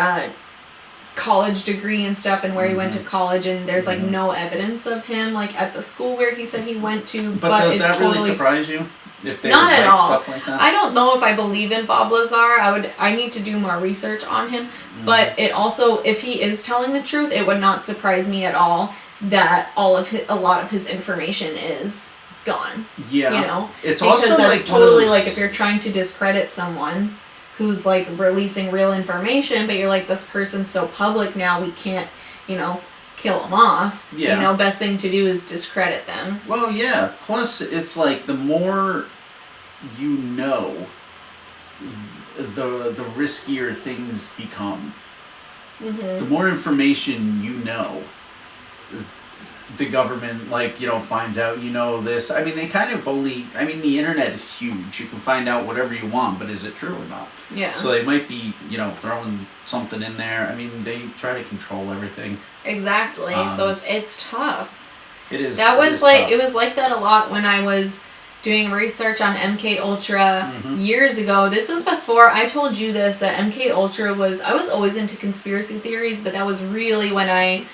college degree and stuff and where he went to college, and there's like no evidence of him like at the school where he said he went to. But does that really surprise you? If they not at all. Stuff like that? I don't know if I believe in Bob Lazar. I need to do more research on him. But it also, if he is telling the truth, it would not surprise me at all that a lot of his information is gone. Yeah. You know? It's because also that's like totally like if you're trying to discredit someone who's like releasing real information, but you're like, this person's so public now, we can't, kill them off. Yeah. Best thing to do is discredit them. Well, yeah. Plus, it's like the more you know, the riskier things become. The more information you know, the government finds out this. I mean, they kind of the internet is huge. You can find out whatever you want, but is it true or not? Yeah. So they might be throwing something in there. I mean, they try to control everything. Exactly. So it's tough. It is. It was like that a lot when I was doing research on MK Ultra years ago. This was before I told you this, that MK Ultra I was always into conspiracy theories, but that was really when I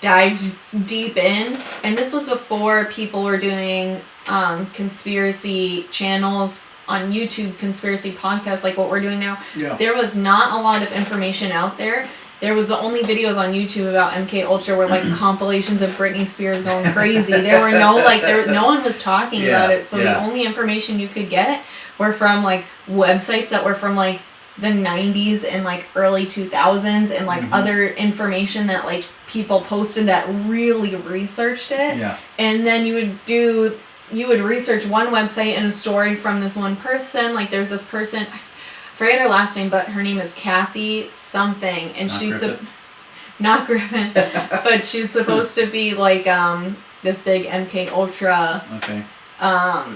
dived deep in, and this was before people were doing conspiracy channels on YouTube, conspiracy podcasts like what we're doing now. Yeah. There was not a lot of information out there. There was the only videos on YouTube about MK Ultra were like compilations of Britney Spears going crazy. There were no no one was talking about it. So the only information you could get were from like websites that were from like the 90s and like early 2000s, and like other information that like people posted that really researched it. Yeah. And then you would research one website and a story from this one person. Like there's this person, I forget her last name, but her name is Kathy something, and she's not Griffin, but she's supposed to be like this big MK Ultra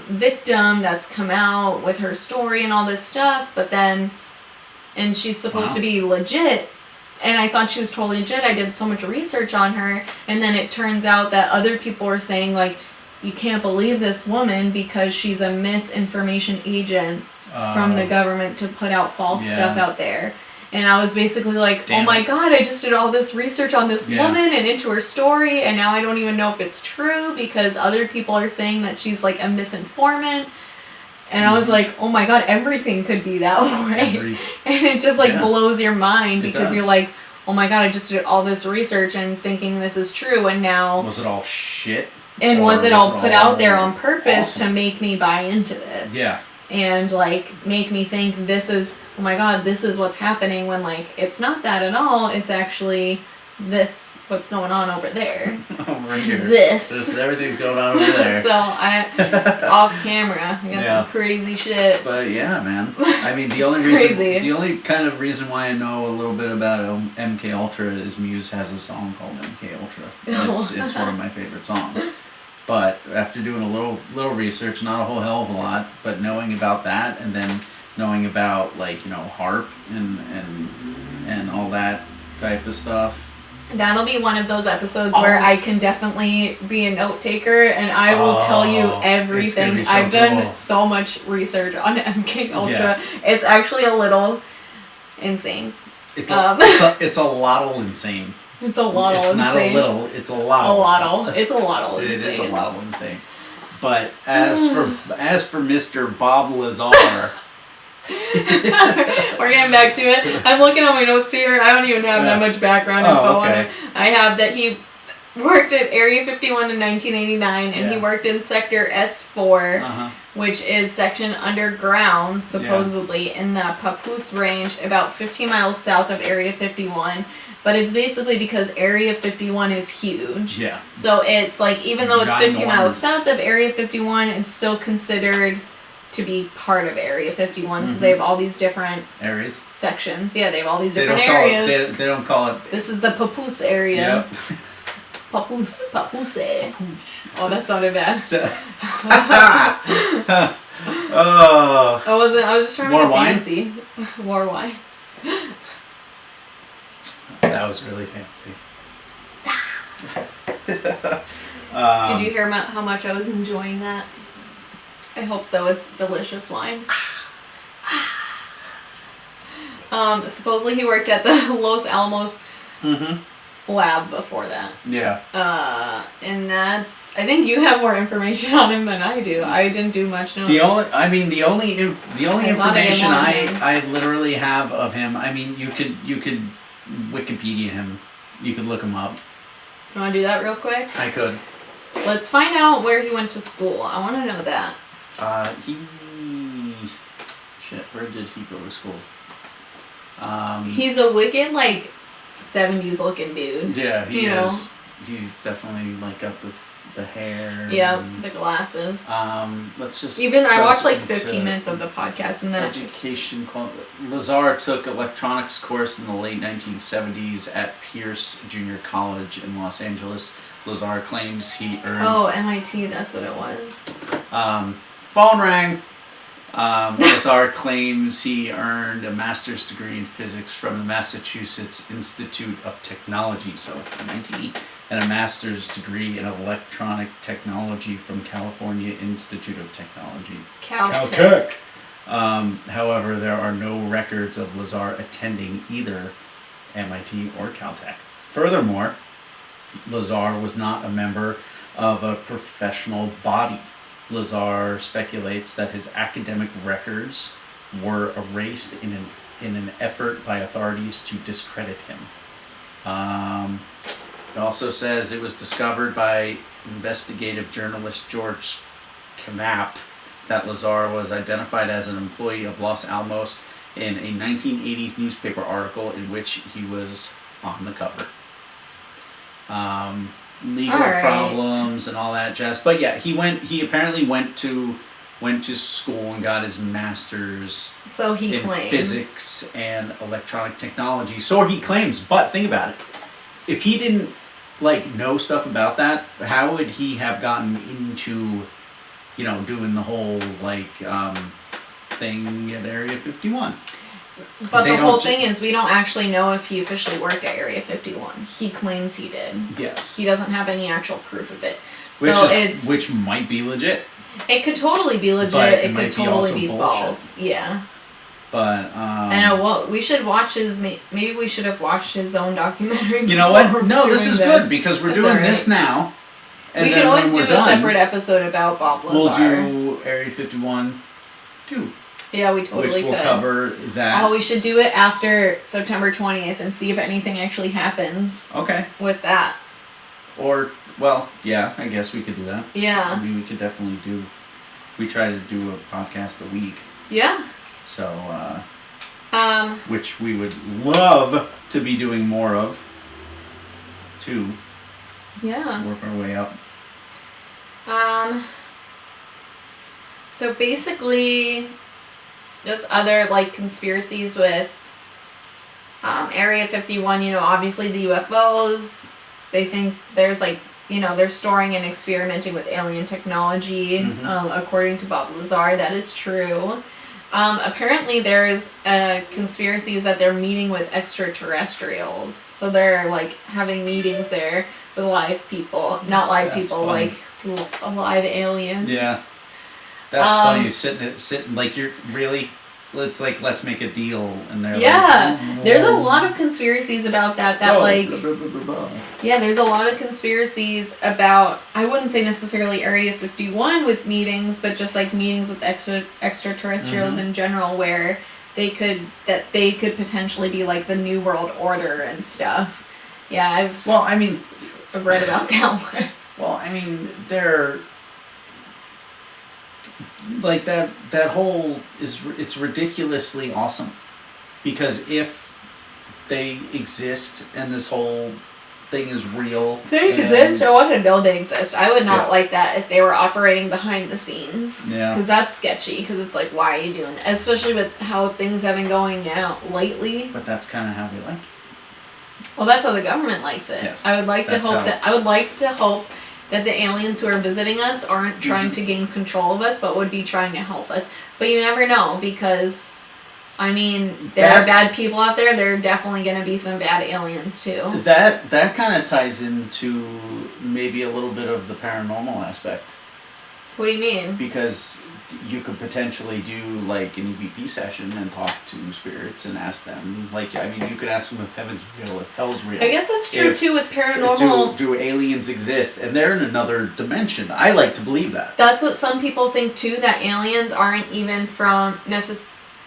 victim that's come out with her story and all this stuff, but then, and she's supposed to be legit, and I thought she was totally legit. I did so much research on her, and then it turns out that other people were saying like, you can't believe this woman because she's a misinformation agent from the government to put out false stuff out there. And I was basically like, oh my God, I just did all this research on this woman and into her story, and now I don't even know if it's true because other people are saying that she's like a misinformant. And I was like, oh my God, everything could be that way. And it just like blows your mind because you're like, oh my God, I just did all this research and thinking this is true, and now... Was it all shit? And was it all put out there on purpose to make me buy into this? Yeah. And like make me think this is, oh my God, this is what's happening, when like it's not that at all. It's actually this, what's going on over there. Over here. This everything's going on over there. So off camera, I got some crazy shit. But yeah, man. I mean, the only kind of reason why I know a little bit about MK Ultra is Muse has a song called MK Ultra. It's one of my favorite songs. But after doing a little research, not a whole hell of a lot, but knowing about that, and then knowing about like HARP and all that type of stuff, That'll be one of those episodes where I can definitely be a note taker and I will tell you everything. I've done so much research on MK Ultra. Yeah. It's actually a little insane. It's a lot insane. It's a lot insane. It's not a little, it's a lot. It's a lot insane. It is a lot insane. But as for Mr. Bob Lazar, we're getting back to it. I'm looking at my notes here. I don't even have that much background info on it. I have that he worked at Area 51 in 1989, and he worked in Sector S4, which is section underground, supposedly, in the Papoose Range, about 15 miles south of Area 51. But it's basically because Area 51 is huge. Yeah. So it's like, even though it's 15 miles south of Area 51, it's still considered to be part of Area 51 because they have all these different areas, sections. Yeah, they have all these different areas. They don't call it. This is the Papoose area. Yep. Papoose. Oh, that sounded bad. I was just trying to get fancy. More wine. That was really fancy. Did you hear how much I was enjoying that? I hope so. It's delicious wine. Supposedly he worked at the Los Alamos lab before that. Yeah. And that's, I think you have more information on him than I do. I didn't do much notes. The only information I literally have of him, I mean, you could Wikipedia him. You could look him up. You want to do that real quick? I could. Let's find out where he went to school. I want to know that. Where did he go to school? He's a wicked, 70s looking dude. Yeah, he is. He's definitely, got the hair. Yeah, the glasses. Let's just... I watched, 15 minutes of the podcast and then... Education... Lazar took electronics course in the late 1970s at Pierce Junior College in Los Angeles. Lazar claims he earned... Oh, MIT, that's what it was. Phone rang. Lazar claims he earned a master's degree in physics from the Massachusetts Institute of Technology, so MIT, and a master's degree in electronic technology from California Institute of Technology. Caltech. However, there are no records of Lazar attending either MIT or Caltech. Furthermore, Lazar was not a member of a professional body. Lazar speculates that his academic records were erased in an effort by authorities to discredit him. It also says it was discovered by investigative journalist George Knapp that Lazar was identified as an employee of Los Alamos in a 1980s newspaper article in which he was on the cover. Legal problems and all that jazz. But yeah, he apparently went to school and got his master's in physics and electronic technology. So he claims, but think about it. If he didn't know stuff about that, how would he have gotten into doing the whole thing at Area 51? But the whole thing is we don't actually know if he officially worked at Area 51. He claims he did. Yes. He doesn't have any actual proof of it. Which might be legit. It could totally be legit. It could totally be false. Yeah. But I know. We should watch his. Maybe we should have watched his own documentary. You know what? No, this is good because we're doing this now. And we can always do a separate episode about Bob Lazar. We'll do Area 51 too. Yeah, we totally could. Which will cover that. Oh, we should do it after September 20th and see if anything actually happens. Okay. With that. Or, well, yeah, I guess we could do that. Yeah. I mean, we could definitely we try to do a podcast a week. Yeah. So, which we would love to be doing more of, too. Yeah. Work our way up. So basically, just other conspiracies with Area 51, obviously the UFOs, they think there's they're storing and experimenting with alien technology, according to Bob Lazar. That is true. Apparently there's conspiracies that they're meeting with extraterrestrials. So they're like having meetings there with live people. Not live That's people, funny. like live aliens. Yeah. That's funny. You're sitting like you're really. Let's make a deal, and they're like, there's a lot of conspiracies about that. That so, like, blah, blah, blah, blah, blah. yeah, there's a lot of conspiracies about. I wouldn't say necessarily Area 51 with meetings, but just like meetings with extraterrestrials in general, where they could potentially be like the New World Order and stuff. Yeah, I've read about that one. Well, I mean, they're. Like that whole it's ridiculously awesome, because if they exist and this whole thing is real, They exist. I want to know they exist. I would not like that if they were operating behind the scenes. Yeah. Because that's sketchy. Because it's like, why are you doing that? Especially with how things have been going now lately. But that's kind of how they like it. Well, that's how the government likes it. Yes, I would like to hope how- I would like to hope that the aliens who are visiting us aren't trying to gain control of us, but would be trying to help us. But you never know, because I mean, there are bad people out there. There are definitely going to be some bad aliens too. That kind of ties into maybe a little bit of the paranormal aspect. What do you mean? Because you could potentially do like an EVP session and talk to spirits and ask them. Like, I mean, you could ask them if heaven's real, if hell's real. I guess that's true too with paranormal. Do aliens exist? And they're in another dimension. I like to believe that. That's what some people think too. That aliens aren't even from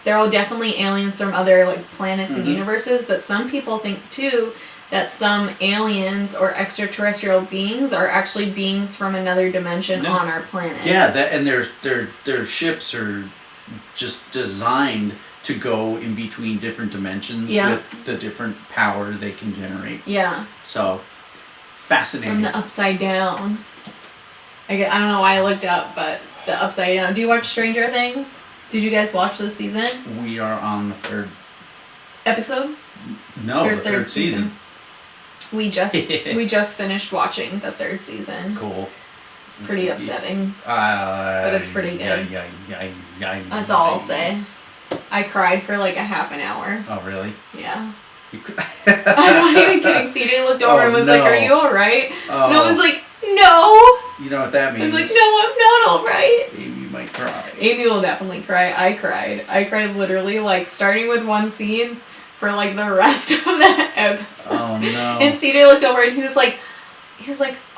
They're all definitely aliens from other like planets and universes. But some people think too that some aliens or extraterrestrial beings are actually beings from another dimension on our planet. Yeah, and their ships are just designed to go in between different dimensions with the different power they can generate. Yeah. So, fascinating. From the upside down. I don't know why I looked up, but the upside down. Do you watch Stranger Things? Did you guys watch this season? We are on the third episode? No, the third season. We just finished watching the third season. Cool. It's pretty upsetting. But it's pretty good. That's all I'll say. I cried for like a half an hour. Oh, really? Yeah. I'm not even kidding. CJ looked over and was like, "Are you alright?" Oh. And I was like, "No." You know what that means? I was like, "No, I'm not alright." Amy might cry. Amy will definitely cry. I cried. I cried literally, like, starting with one scene for like the rest of that episode. Oh no. And CJ looked over and he was like,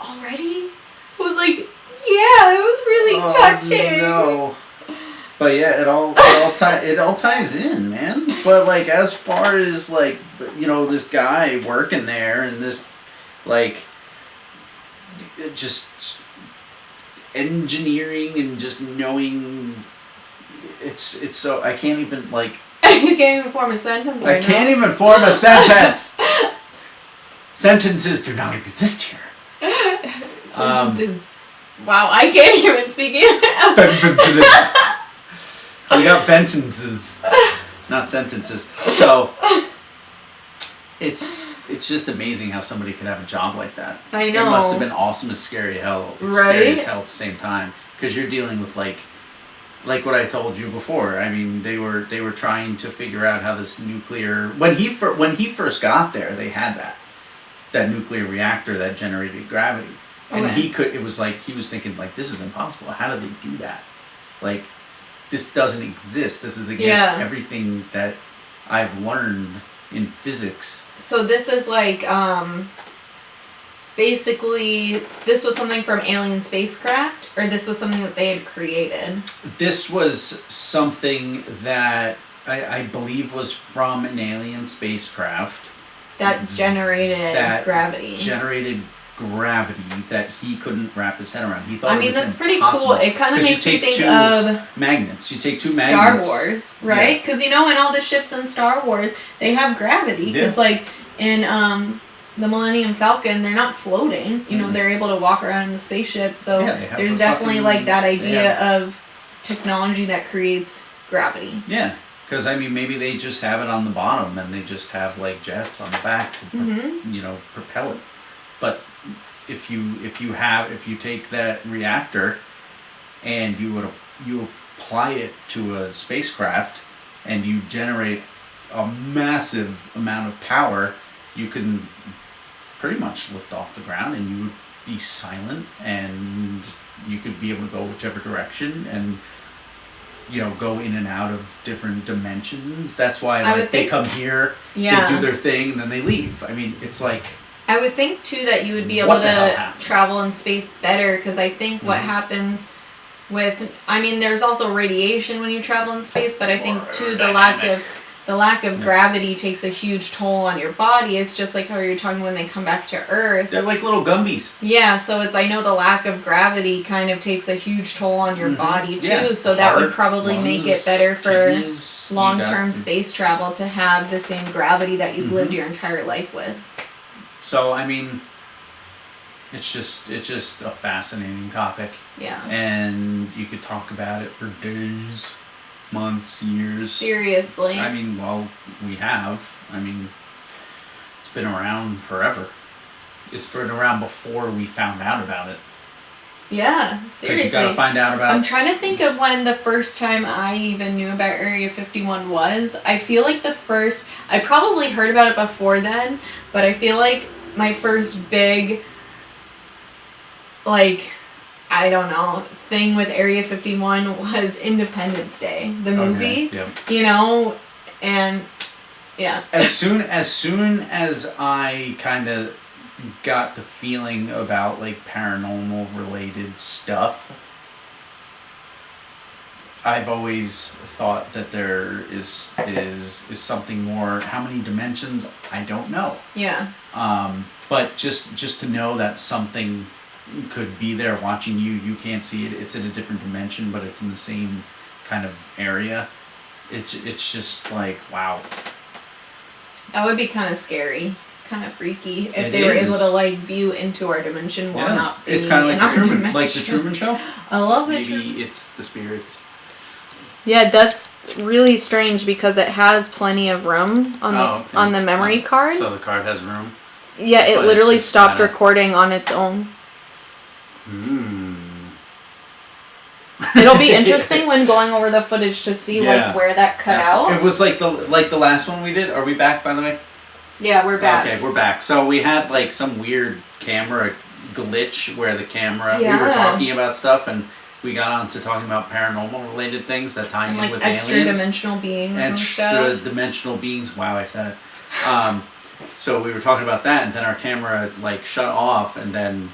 "Already?" I was like, "Yeah, it was really touching." No. But yeah, it all ties in, man. But like, as far as like, you know, this guy working there and this, like, just engineering and just knowing, it's so I can't even like. You can't even form a sentence. I can't even form a sentence. Sentences do not exist here. Wow, I can't even speak it. We got sentences, not sentences. So it's just amazing how somebody could have a job like that. I know. It must have been awesome and scary hell, scary as hell at the same time, because you're dealing with like what I told you before. I mean, they were trying to figure out how this nuclear when he first got there, they had that nuclear reactor that generated gravity, and it was like he was thinking like, this is impossible. How do they do that? Like, this doesn't exist. This is against everything that I've learned in physics. So this is like, basically, this was something from alien spacecraft, or this was something that they had created? This was something that I believe was from an alien spacecraft. That generated gravity. Generated gravity that he couldn't wrap his head around. He thought that's pretty cool. It kind of makes you think of magnets. You take two magnets. Star Wars, right? Because in all the ships in Star Wars, they have gravity. Because like in the Millennium Falcon, they're not floating. You know, they're able to walk around in the spaceship. So there's definitely like that idea of technology that creates gravity. Yeah. Because, I mean, maybe they just have it on the bottom and they just have, like, jets on the back to, propel it. But if you take that reactor and you apply it to a spacecraft and you generate a massive amount of power, you can pretty much lift off the ground and you would be silent and you could be able to go whichever direction and go in and out of different dimensions. That's why they come here, they do their thing, and then they leave. I mean, it's like... I would think, too, that you would be able to travel in space better, because I think what happens with... I mean, there's also radiation when you travel in space, but I think, too, the lack of gravity takes a huge toll on your body. It's just like how you're talking when they come back to Earth. They're like little Gumbies. Yeah, so I know the lack of gravity kind of takes a huge toll on your body too, so that would probably make it better for long-term space travel to have the same gravity that you've lived your entire life with. So, I mean, it's just a fascinating topic. Yeah. And you could talk about it for days, months, years. Seriously. I mean, we have. I mean, it's been around forever. It's been around before we found out about it. Yeah, seriously. Because you gotta find out about... I'm trying to think of when the first time I even knew about Area 51 was. I feel like I probably heard about it before then, but I feel like my first big, I don't know, thing with Area 51 was Independence Day, the movie. Okay, yeah. And yeah. As soon as I kind of got the feeling about paranormal related stuff, I've always thought that there is something more. How many dimensions? I don't know. Yeah. But just to know that something could be there watching you. You can't see it. It's in a different dimension, but it's in the same kind of area. It's just wow. That would be kind of scary, kind of freaky if they were able to view into our dimension while not being it's kind of in our dimension. like the Truman Show. I love it. Maybe it's the spirits. Yeah, that's really strange because it has plenty of room on the memory card. So the card has room. Yeah, it literally stopped recording on its own. It'll be interesting when going over the footage to see where that cut out. It was like the last one we did. Are we back, by the way? Yeah, we're back. Okay, we're back. So we had some weird camera glitch where the camera we were talking about stuff and we got on to talking about paranormal related things that tie in with aliens. Extra dimensional beings and stuff. Extra dimensional beings. Wow, I said it. So we were talking about that, and then our camera shut off, and then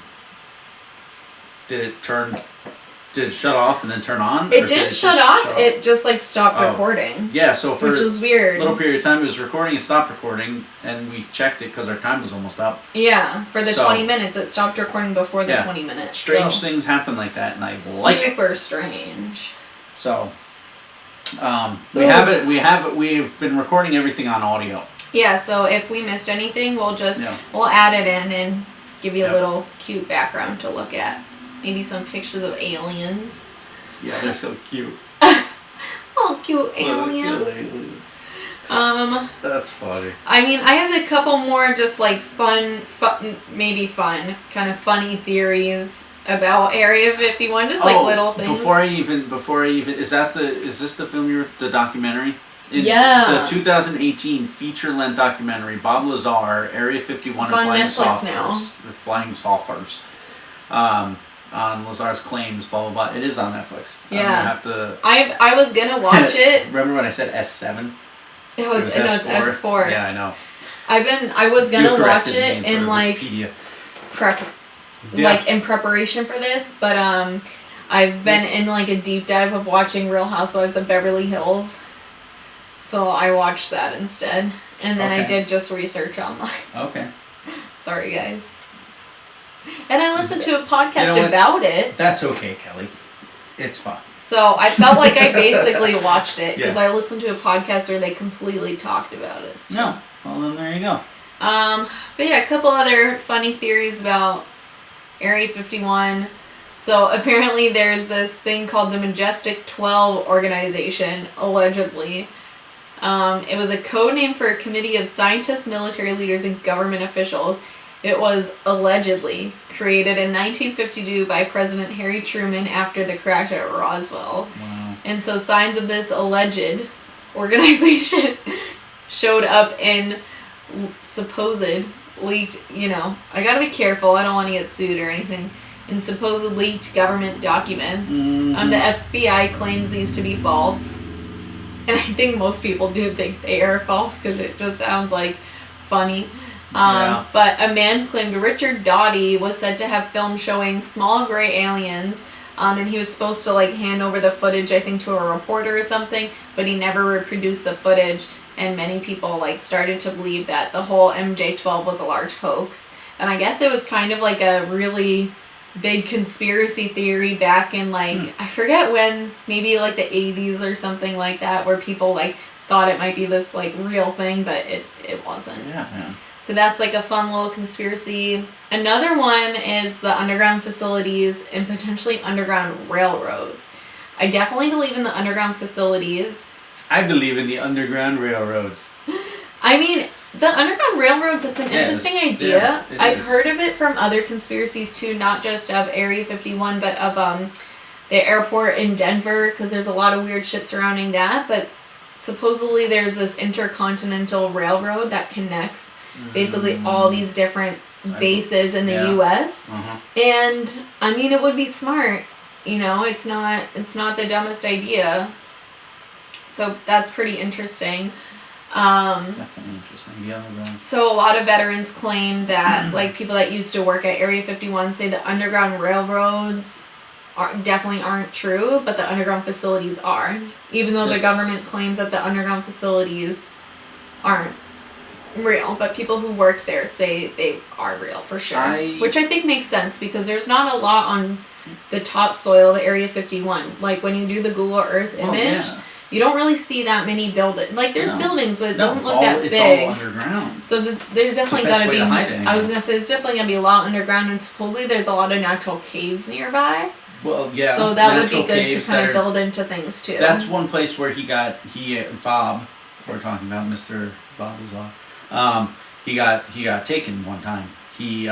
did it shut off and then turn on? It didn't shut off. It just stopped recording. Yeah, so for which was weird. A little period of time it was recording and stopped recording, and we checked it because our time was almost up. Yeah, for the 20 minutes. It stopped recording before the 20 minutes. Strange things happen like that, and I like it. Super strange. So, we've been recording everything on audio. Yeah, so if we missed anything, we'll add it in and give you a little cute background to look at. Maybe some pictures of aliens. Yeah, they're so cute. Little cute aliens. That's funny. I mean, I have a couple more just fun, kind of funny theories about Area 51, just little things. Before I even, is this the film the documentary? Yeah. The 2018 feature-length documentary, Bob Lazar, Area 51 it's on Netflix now. The Flying Saucers. On Lazar's claims, blah blah blah. It is on Netflix. Yeah. I'm gonna have to. I was gonna watch it. Remember when I said S7? It's S4. Yeah, I know. I was gonna watch it in in preparation for this, but I've been in a deep dive of watching Real Housewives of Beverly Hills, so I watched that instead, and then I did just research online. Okay. Sorry, guys. And I listened to a podcast about it. That's okay, Kelly. It's fine. So I felt like I basically watched it because I listened to a podcast where they completely talked about it. So. No. Well, then there you go. But yeah, a couple other funny theories about Area 51. So apparently there's this thing called the Majestic 12 organization, allegedly. It was a code name for a committee of scientists, military leaders, and government officials. It was allegedly created in 1952 by President Harry Truman after the crash at Roswell. Wow. And so signs of this alleged organization showed up in supposed leaked, I gotta be careful, I don't want to get sued or anything, in supposed leaked government documents. The FBI claims these to be false. And I think most people do think they are false because it just sounds like funny. But a man claimed Richard Doughty was said to have film showing small gray aliens, and he was supposed to hand over the footage, I think, to a reporter or something, but he never reproduced the footage, and many people started to believe that the whole MJ-12 was a large hoax. And I guess it was kind of like a really big conspiracy theory back in I forget when, maybe the 80s or something like that, where people thought it might be this real thing, but it wasn't. Yeah. So that's a fun little conspiracy. Another one is the underground facilities and potentially underground railroads. I definitely believe in the underground facilities. I believe in the underground railroads. I mean, the underground railroads, it's an interesting idea. Yeah, I've heard of it from other conspiracies too, not just of Area 51, but of the airport in Denver, because there's a lot of weird shit surrounding that. But supposedly there's this intercontinental railroad that connects basically all these different bases in the U.S. And I mean, it would be smart. It's not the dumbest idea. So that's pretty interesting. Definitely interesting. The underground. So a lot of veterans claim that, people that used to work at Area 51 say the underground railroads definitely aren't true, but the underground facilities are. Even though the government claims that the underground facilities aren't real, but people who worked there say they are real for sure. Which I think makes sense, because there's not a lot on the topsoil of Area 51. When you do the Google Earth image, you don't really see that many buildings. There's buildings, but it doesn't look that big. It's all underground. So there's definitely got to be. I was gonna say there's definitely gonna be a lot underground, and supposedly there's a lot of natural caves nearby. Well, yeah. So that would be good to kind of build into things too. That's one place where Bob, we're talking about Mr. Bob Lazar. He got taken one time. He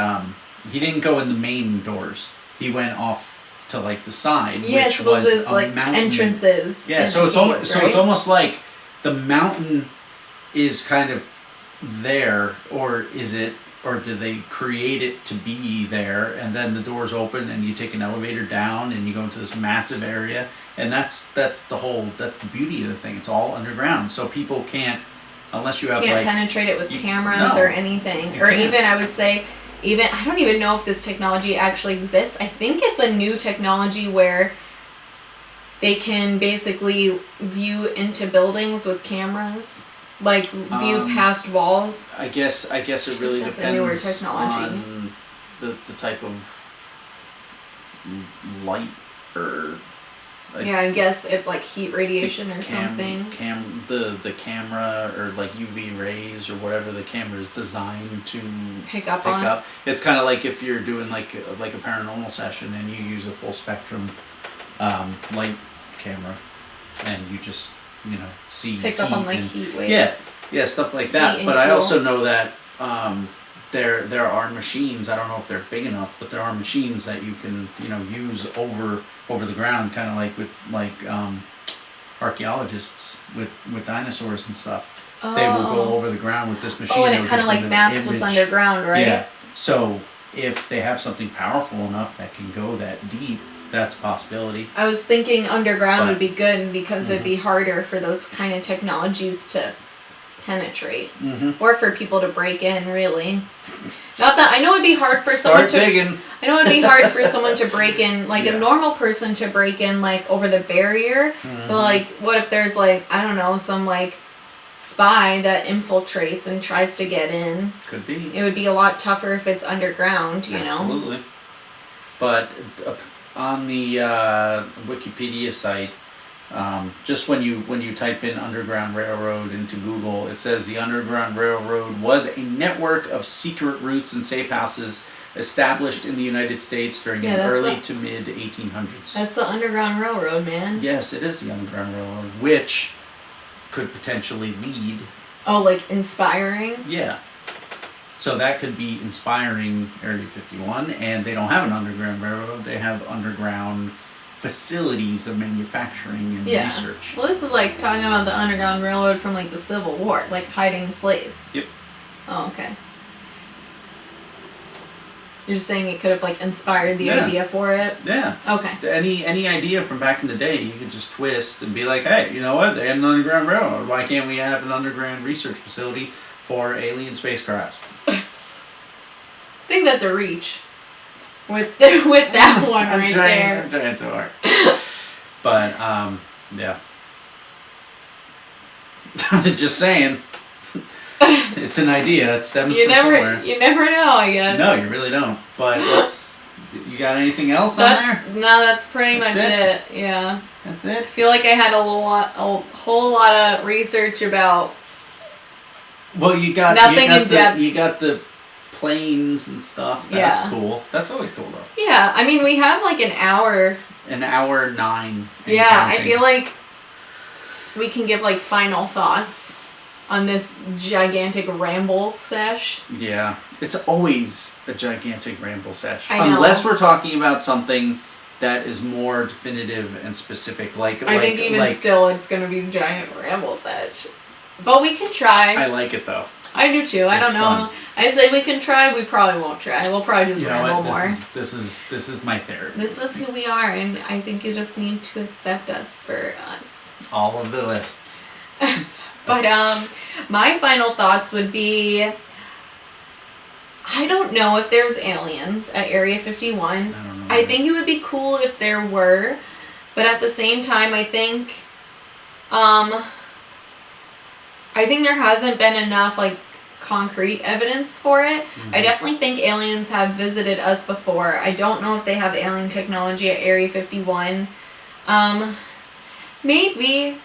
didn't go in the main doors. He went off to the side, which was a mountain. Entrances. Yeah, so it's almost like the mountain is kind of there, or did they create it to be there, and then the doors open and you take an elevator down and you go into this massive area, and that's the beauty of the thing. It's all underground, so people can't, unless you have penetrate it with cameras or anything, or even I would say. I don't even know if this technology actually exists. I think it's a new technology where they can basically view into buildings with cameras, view past walls. I guess it really depends a newer technology. On the type of light or. I guess if heat radiation or something. The camera or UV rays or whatever the camera is designed to pick up. It's kind of like if you're doing a paranormal session and you use a full spectrum light camera, and you just see pick up on heat waves. Yeah, stuff like that. But I also know that there are machines. I don't know if they're big enough, but there are machines that you can use over the ground, kind of with archaeologists with dinosaurs and stuff. They will go over the ground with this machine. And it kind of maps what's underground, right? Yeah. So if they have something powerful enough that can go that deep, that's a possibility. I was thinking underground would be good because it'd be harder for those kind of technologies to penetrate, or for people to break in. Really, not that I know it'd be hard for someone to. I know it'd be hard for someone to break in, a normal person to break in, over the barrier. But what if there's I don't know, some spy that infiltrates and tries to get in? Could be. It would be a lot tougher if it's underground, you know. Absolutely. But on the Wikipedia site. Just when you type in Underground Railroad into Google, it says the Underground Railroad was a network of secret routes and safe houses established in the United States during the early to mid 1800s. That's the Underground Railroad, man. Yes, it is the Underground Railroad, which could potentially lead. Oh, inspiring? Yeah. So that could be inspiring Area 51, and they don't have an Underground Railroad, they have underground facilities of manufacturing and research. Well, this is like talking about the Underground Railroad from like the Civil War, like hiding slaves. Yep. Oh, okay. You're just saying it could have like inspired the idea for it? Yeah. Okay. Any idea from back in the day, you could just twist and be like, hey, you know what? They had an underground railroad. Why can't we have an underground research facility for alien spacecrafts? I think that's a reach. With that one right there. I'm trying to work. But yeah. I'm just saying. It's an idea. It stems from somewhere. You never know, I guess. No, you really don't. But you got anything else on there? No, that's pretty much it. Yeah. That's it. I feel like I had a whole lot of research about. Well, you got nothing in depth. You got the planes and stuff. That's cool. That's always cool though. Yeah, I mean we have like an hour. An hour 9. Yeah, counting. I feel like we can give like final thoughts on this gigantic ramble sesh. Yeah, it's always a gigantic ramble sesh. I know. Unless we're talking about something that is more definitive and specific, I think even still it's going to be a giant ramble sesh. But we can try. I like it though. I do too. I don't know. Fun. I say we can try. We probably won't try. We'll probably just ramble more. This is my therapy. This is who we are, and I think you just need to accept us for us. All of the lists. But my final thoughts would be, I don't know if there's aliens at Area 51. I don't know. I think it would be cool if there were, but at the same time, I think there hasn't been enough like concrete evidence for it. Mm-hmm. I definitely think aliens have visited us before. I don't know if they have alien technology at Area 51. Maybe.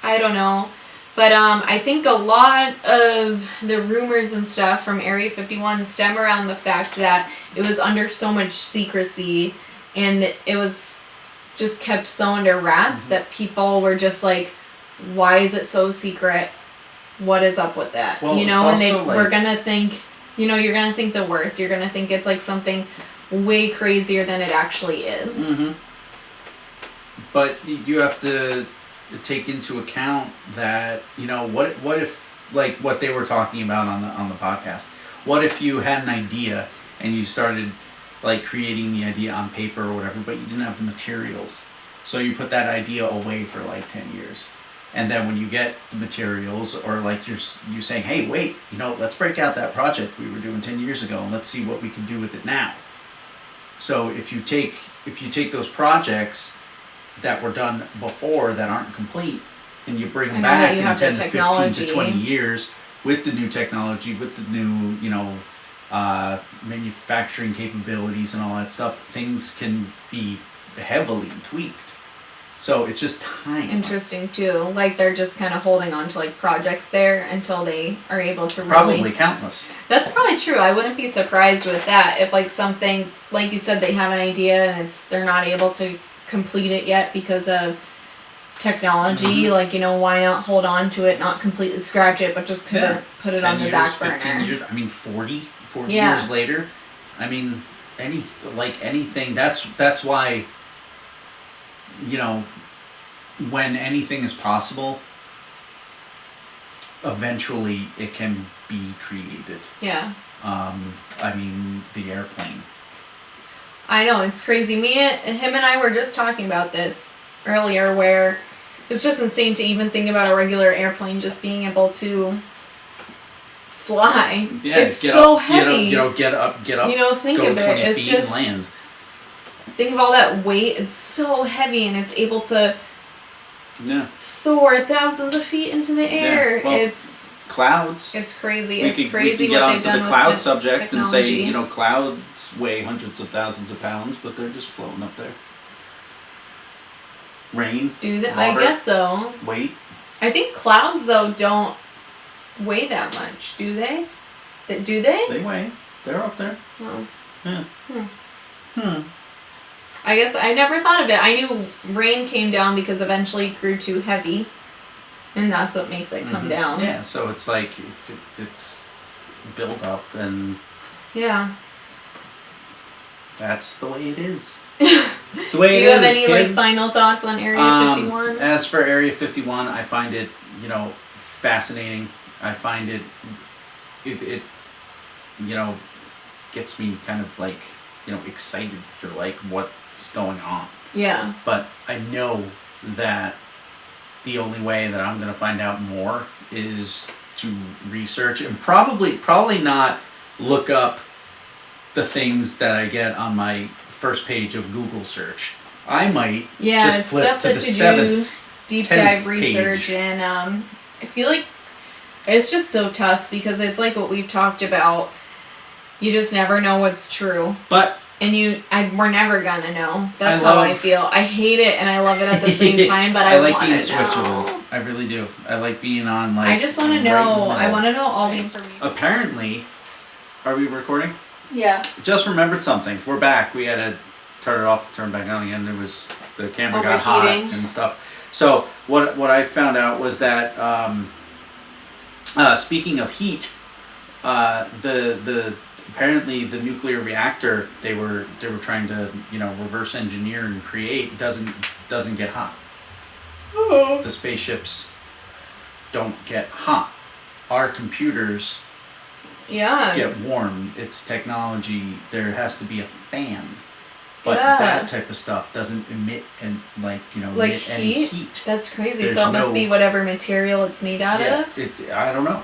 I don't know. But I think a lot of the rumors and stuff from Area 51 stem around the fact that it was under so much secrecy and it was just kept so under wraps that people were just like, why is it so secret? What is up with that? Well, and we're gonna think, you're gonna think the worst. You're gonna think it's like something way crazier than it actually is. Mm-hmm. But you have to take into account that what if like what they were talking about on the podcast. What if you had an idea and you started like creating the idea on paper or whatever, but you didn't have the materials, so you put that idea away for like 10 years. And then when you get the materials, or like you're saying, hey, wait, let's break out that project we were doing 10 years ago and let's see what we can do with it now. So if you take those projects that were done before that aren't complete, and you bring them back in 10 to 15 to 20 years with the new technology, with the new, manufacturing capabilities and all that stuff, things can be heavily tweaked. So it's just time. It's interesting too. Like they're just kind of holding on to like projects there until they are able to probably countless. That's probably true. I wouldn't be surprised with that if like something, like you said, they have an idea and they're not able to complete it yet because of technology. Mm-hmm. Why not hold on to it, not completely scratch it, but just put it on the back burner. 15 years, 40 years later. Anything. That's why, when anything is possible, eventually it can be created. Yeah. The airplane. I know, it's crazy. Him and I were just talking about this earlier, where it's just insane to even think about a regular airplane just being able to fly. Yeah, it's so heavy. Get up. Think go of 20 it. It's feet just and land. Think of all that weight. It's so heavy, and it's able to soar thousands of feet into the air. Yeah. Well, it's clouds. It's crazy. We It's can crazy get what they've onto done the with cloud subject technology. and say, clouds weigh hundreds of thousands of pounds, but they're just floating up there. Rain. Do they? Water, I guess so. Weight. I think clouds though don't weigh that much, do they? Do they? They weigh. They're up there. Oh. Yeah. I guess I never thought of it. I knew rain came down because eventually it grew too heavy, and that's what makes it come down. Yeah, so it's like it's built up and yeah. That's the way it is. It's the way Do it you have is, any kids. like final thoughts on Area 51? As for Area 51, I find it, fascinating. I find it gets me kind of like, excited for like what's going on. Yeah. But I know that the only way that I'm going to find out more is to research and probably not look up the things that I get on my first page of Google search. I might just it's flip stuff to that the to seventh, do deep 10th dive research, page. and I feel like it's just so tough because it's like what we've talked about. You just never know what's true. But we're never gonna know. That's how I feel. I hate it and I love it at the same time, but I like want being to Switzerland. know. I really do. I like being on like. I just want to know. I want to know all the information. Apparently, are we recording? Yeah. Just remembered something. We're back. We had to turn it off, turn it back on again. The camera got hot Overheating. and stuff. So what I found out was that speaking of heat, the apparently the nuclear reactor they were trying to reverse engineer and create doesn't get hot. Oh. The spaceships don't get hot. Our computers get warm. It's technology. There has to be a fan. But that type of stuff doesn't emit and emit any heat. That's crazy. There's so it must be whatever material it's made out of. I don't know.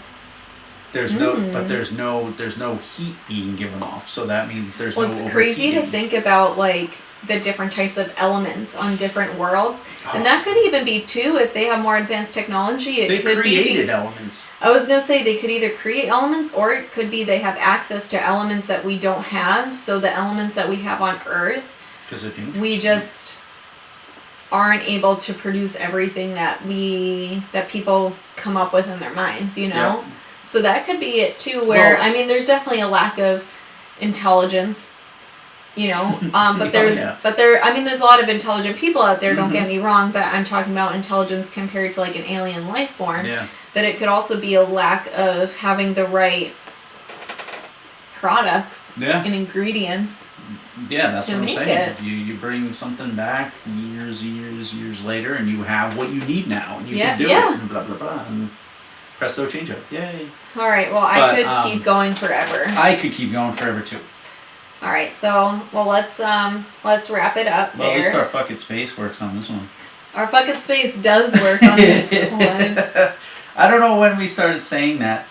There's no heat being given off. So that means there's no overheating. It's crazy to think about like the different types of elements on different worlds. And that could even be too, if they have more advanced technology, they created elements. I was going to say they could either create elements or it could be they have access to elements that we don't have. So the elements that we have on Earth, we just aren't able to produce everything that people come up with in their minds, Yep. So that could be it too, where, there's definitely a lack of intelligence. But there's a lot of intelligent people out there, don't get me wrong, but I'm talking about intelligence compared to like an alien life form. Yeah. That it could also be a lack of having the right products and ingredients. Yeah, that's to what I'm make saying. it. You bring something back years later and you have what you need now and you can do it and blah blah blah and presto change up. Yay. Alright, well I could keep going forever. I could keep going forever too. Alright, so let's wrap it up well, there. At least our fucking space works on this one. Our fucking space does work on this one. I don't know when we started saying that.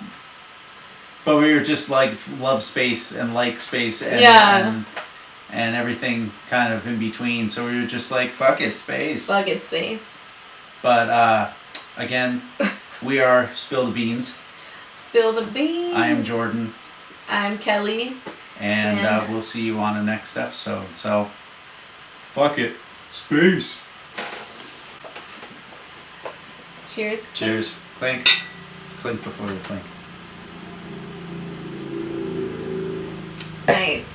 But we were just like love space and like space and everything kind of in between. So we were just like, fuck it, space. Fuck it, space. But again, we are Spill the Beans. Spill the beans. I am Jordan. I'm Kelly. And we'll see you on the next episode. So, fuck it. Space. Cheers. Cheers. Clink. Clink before you clink. Nice.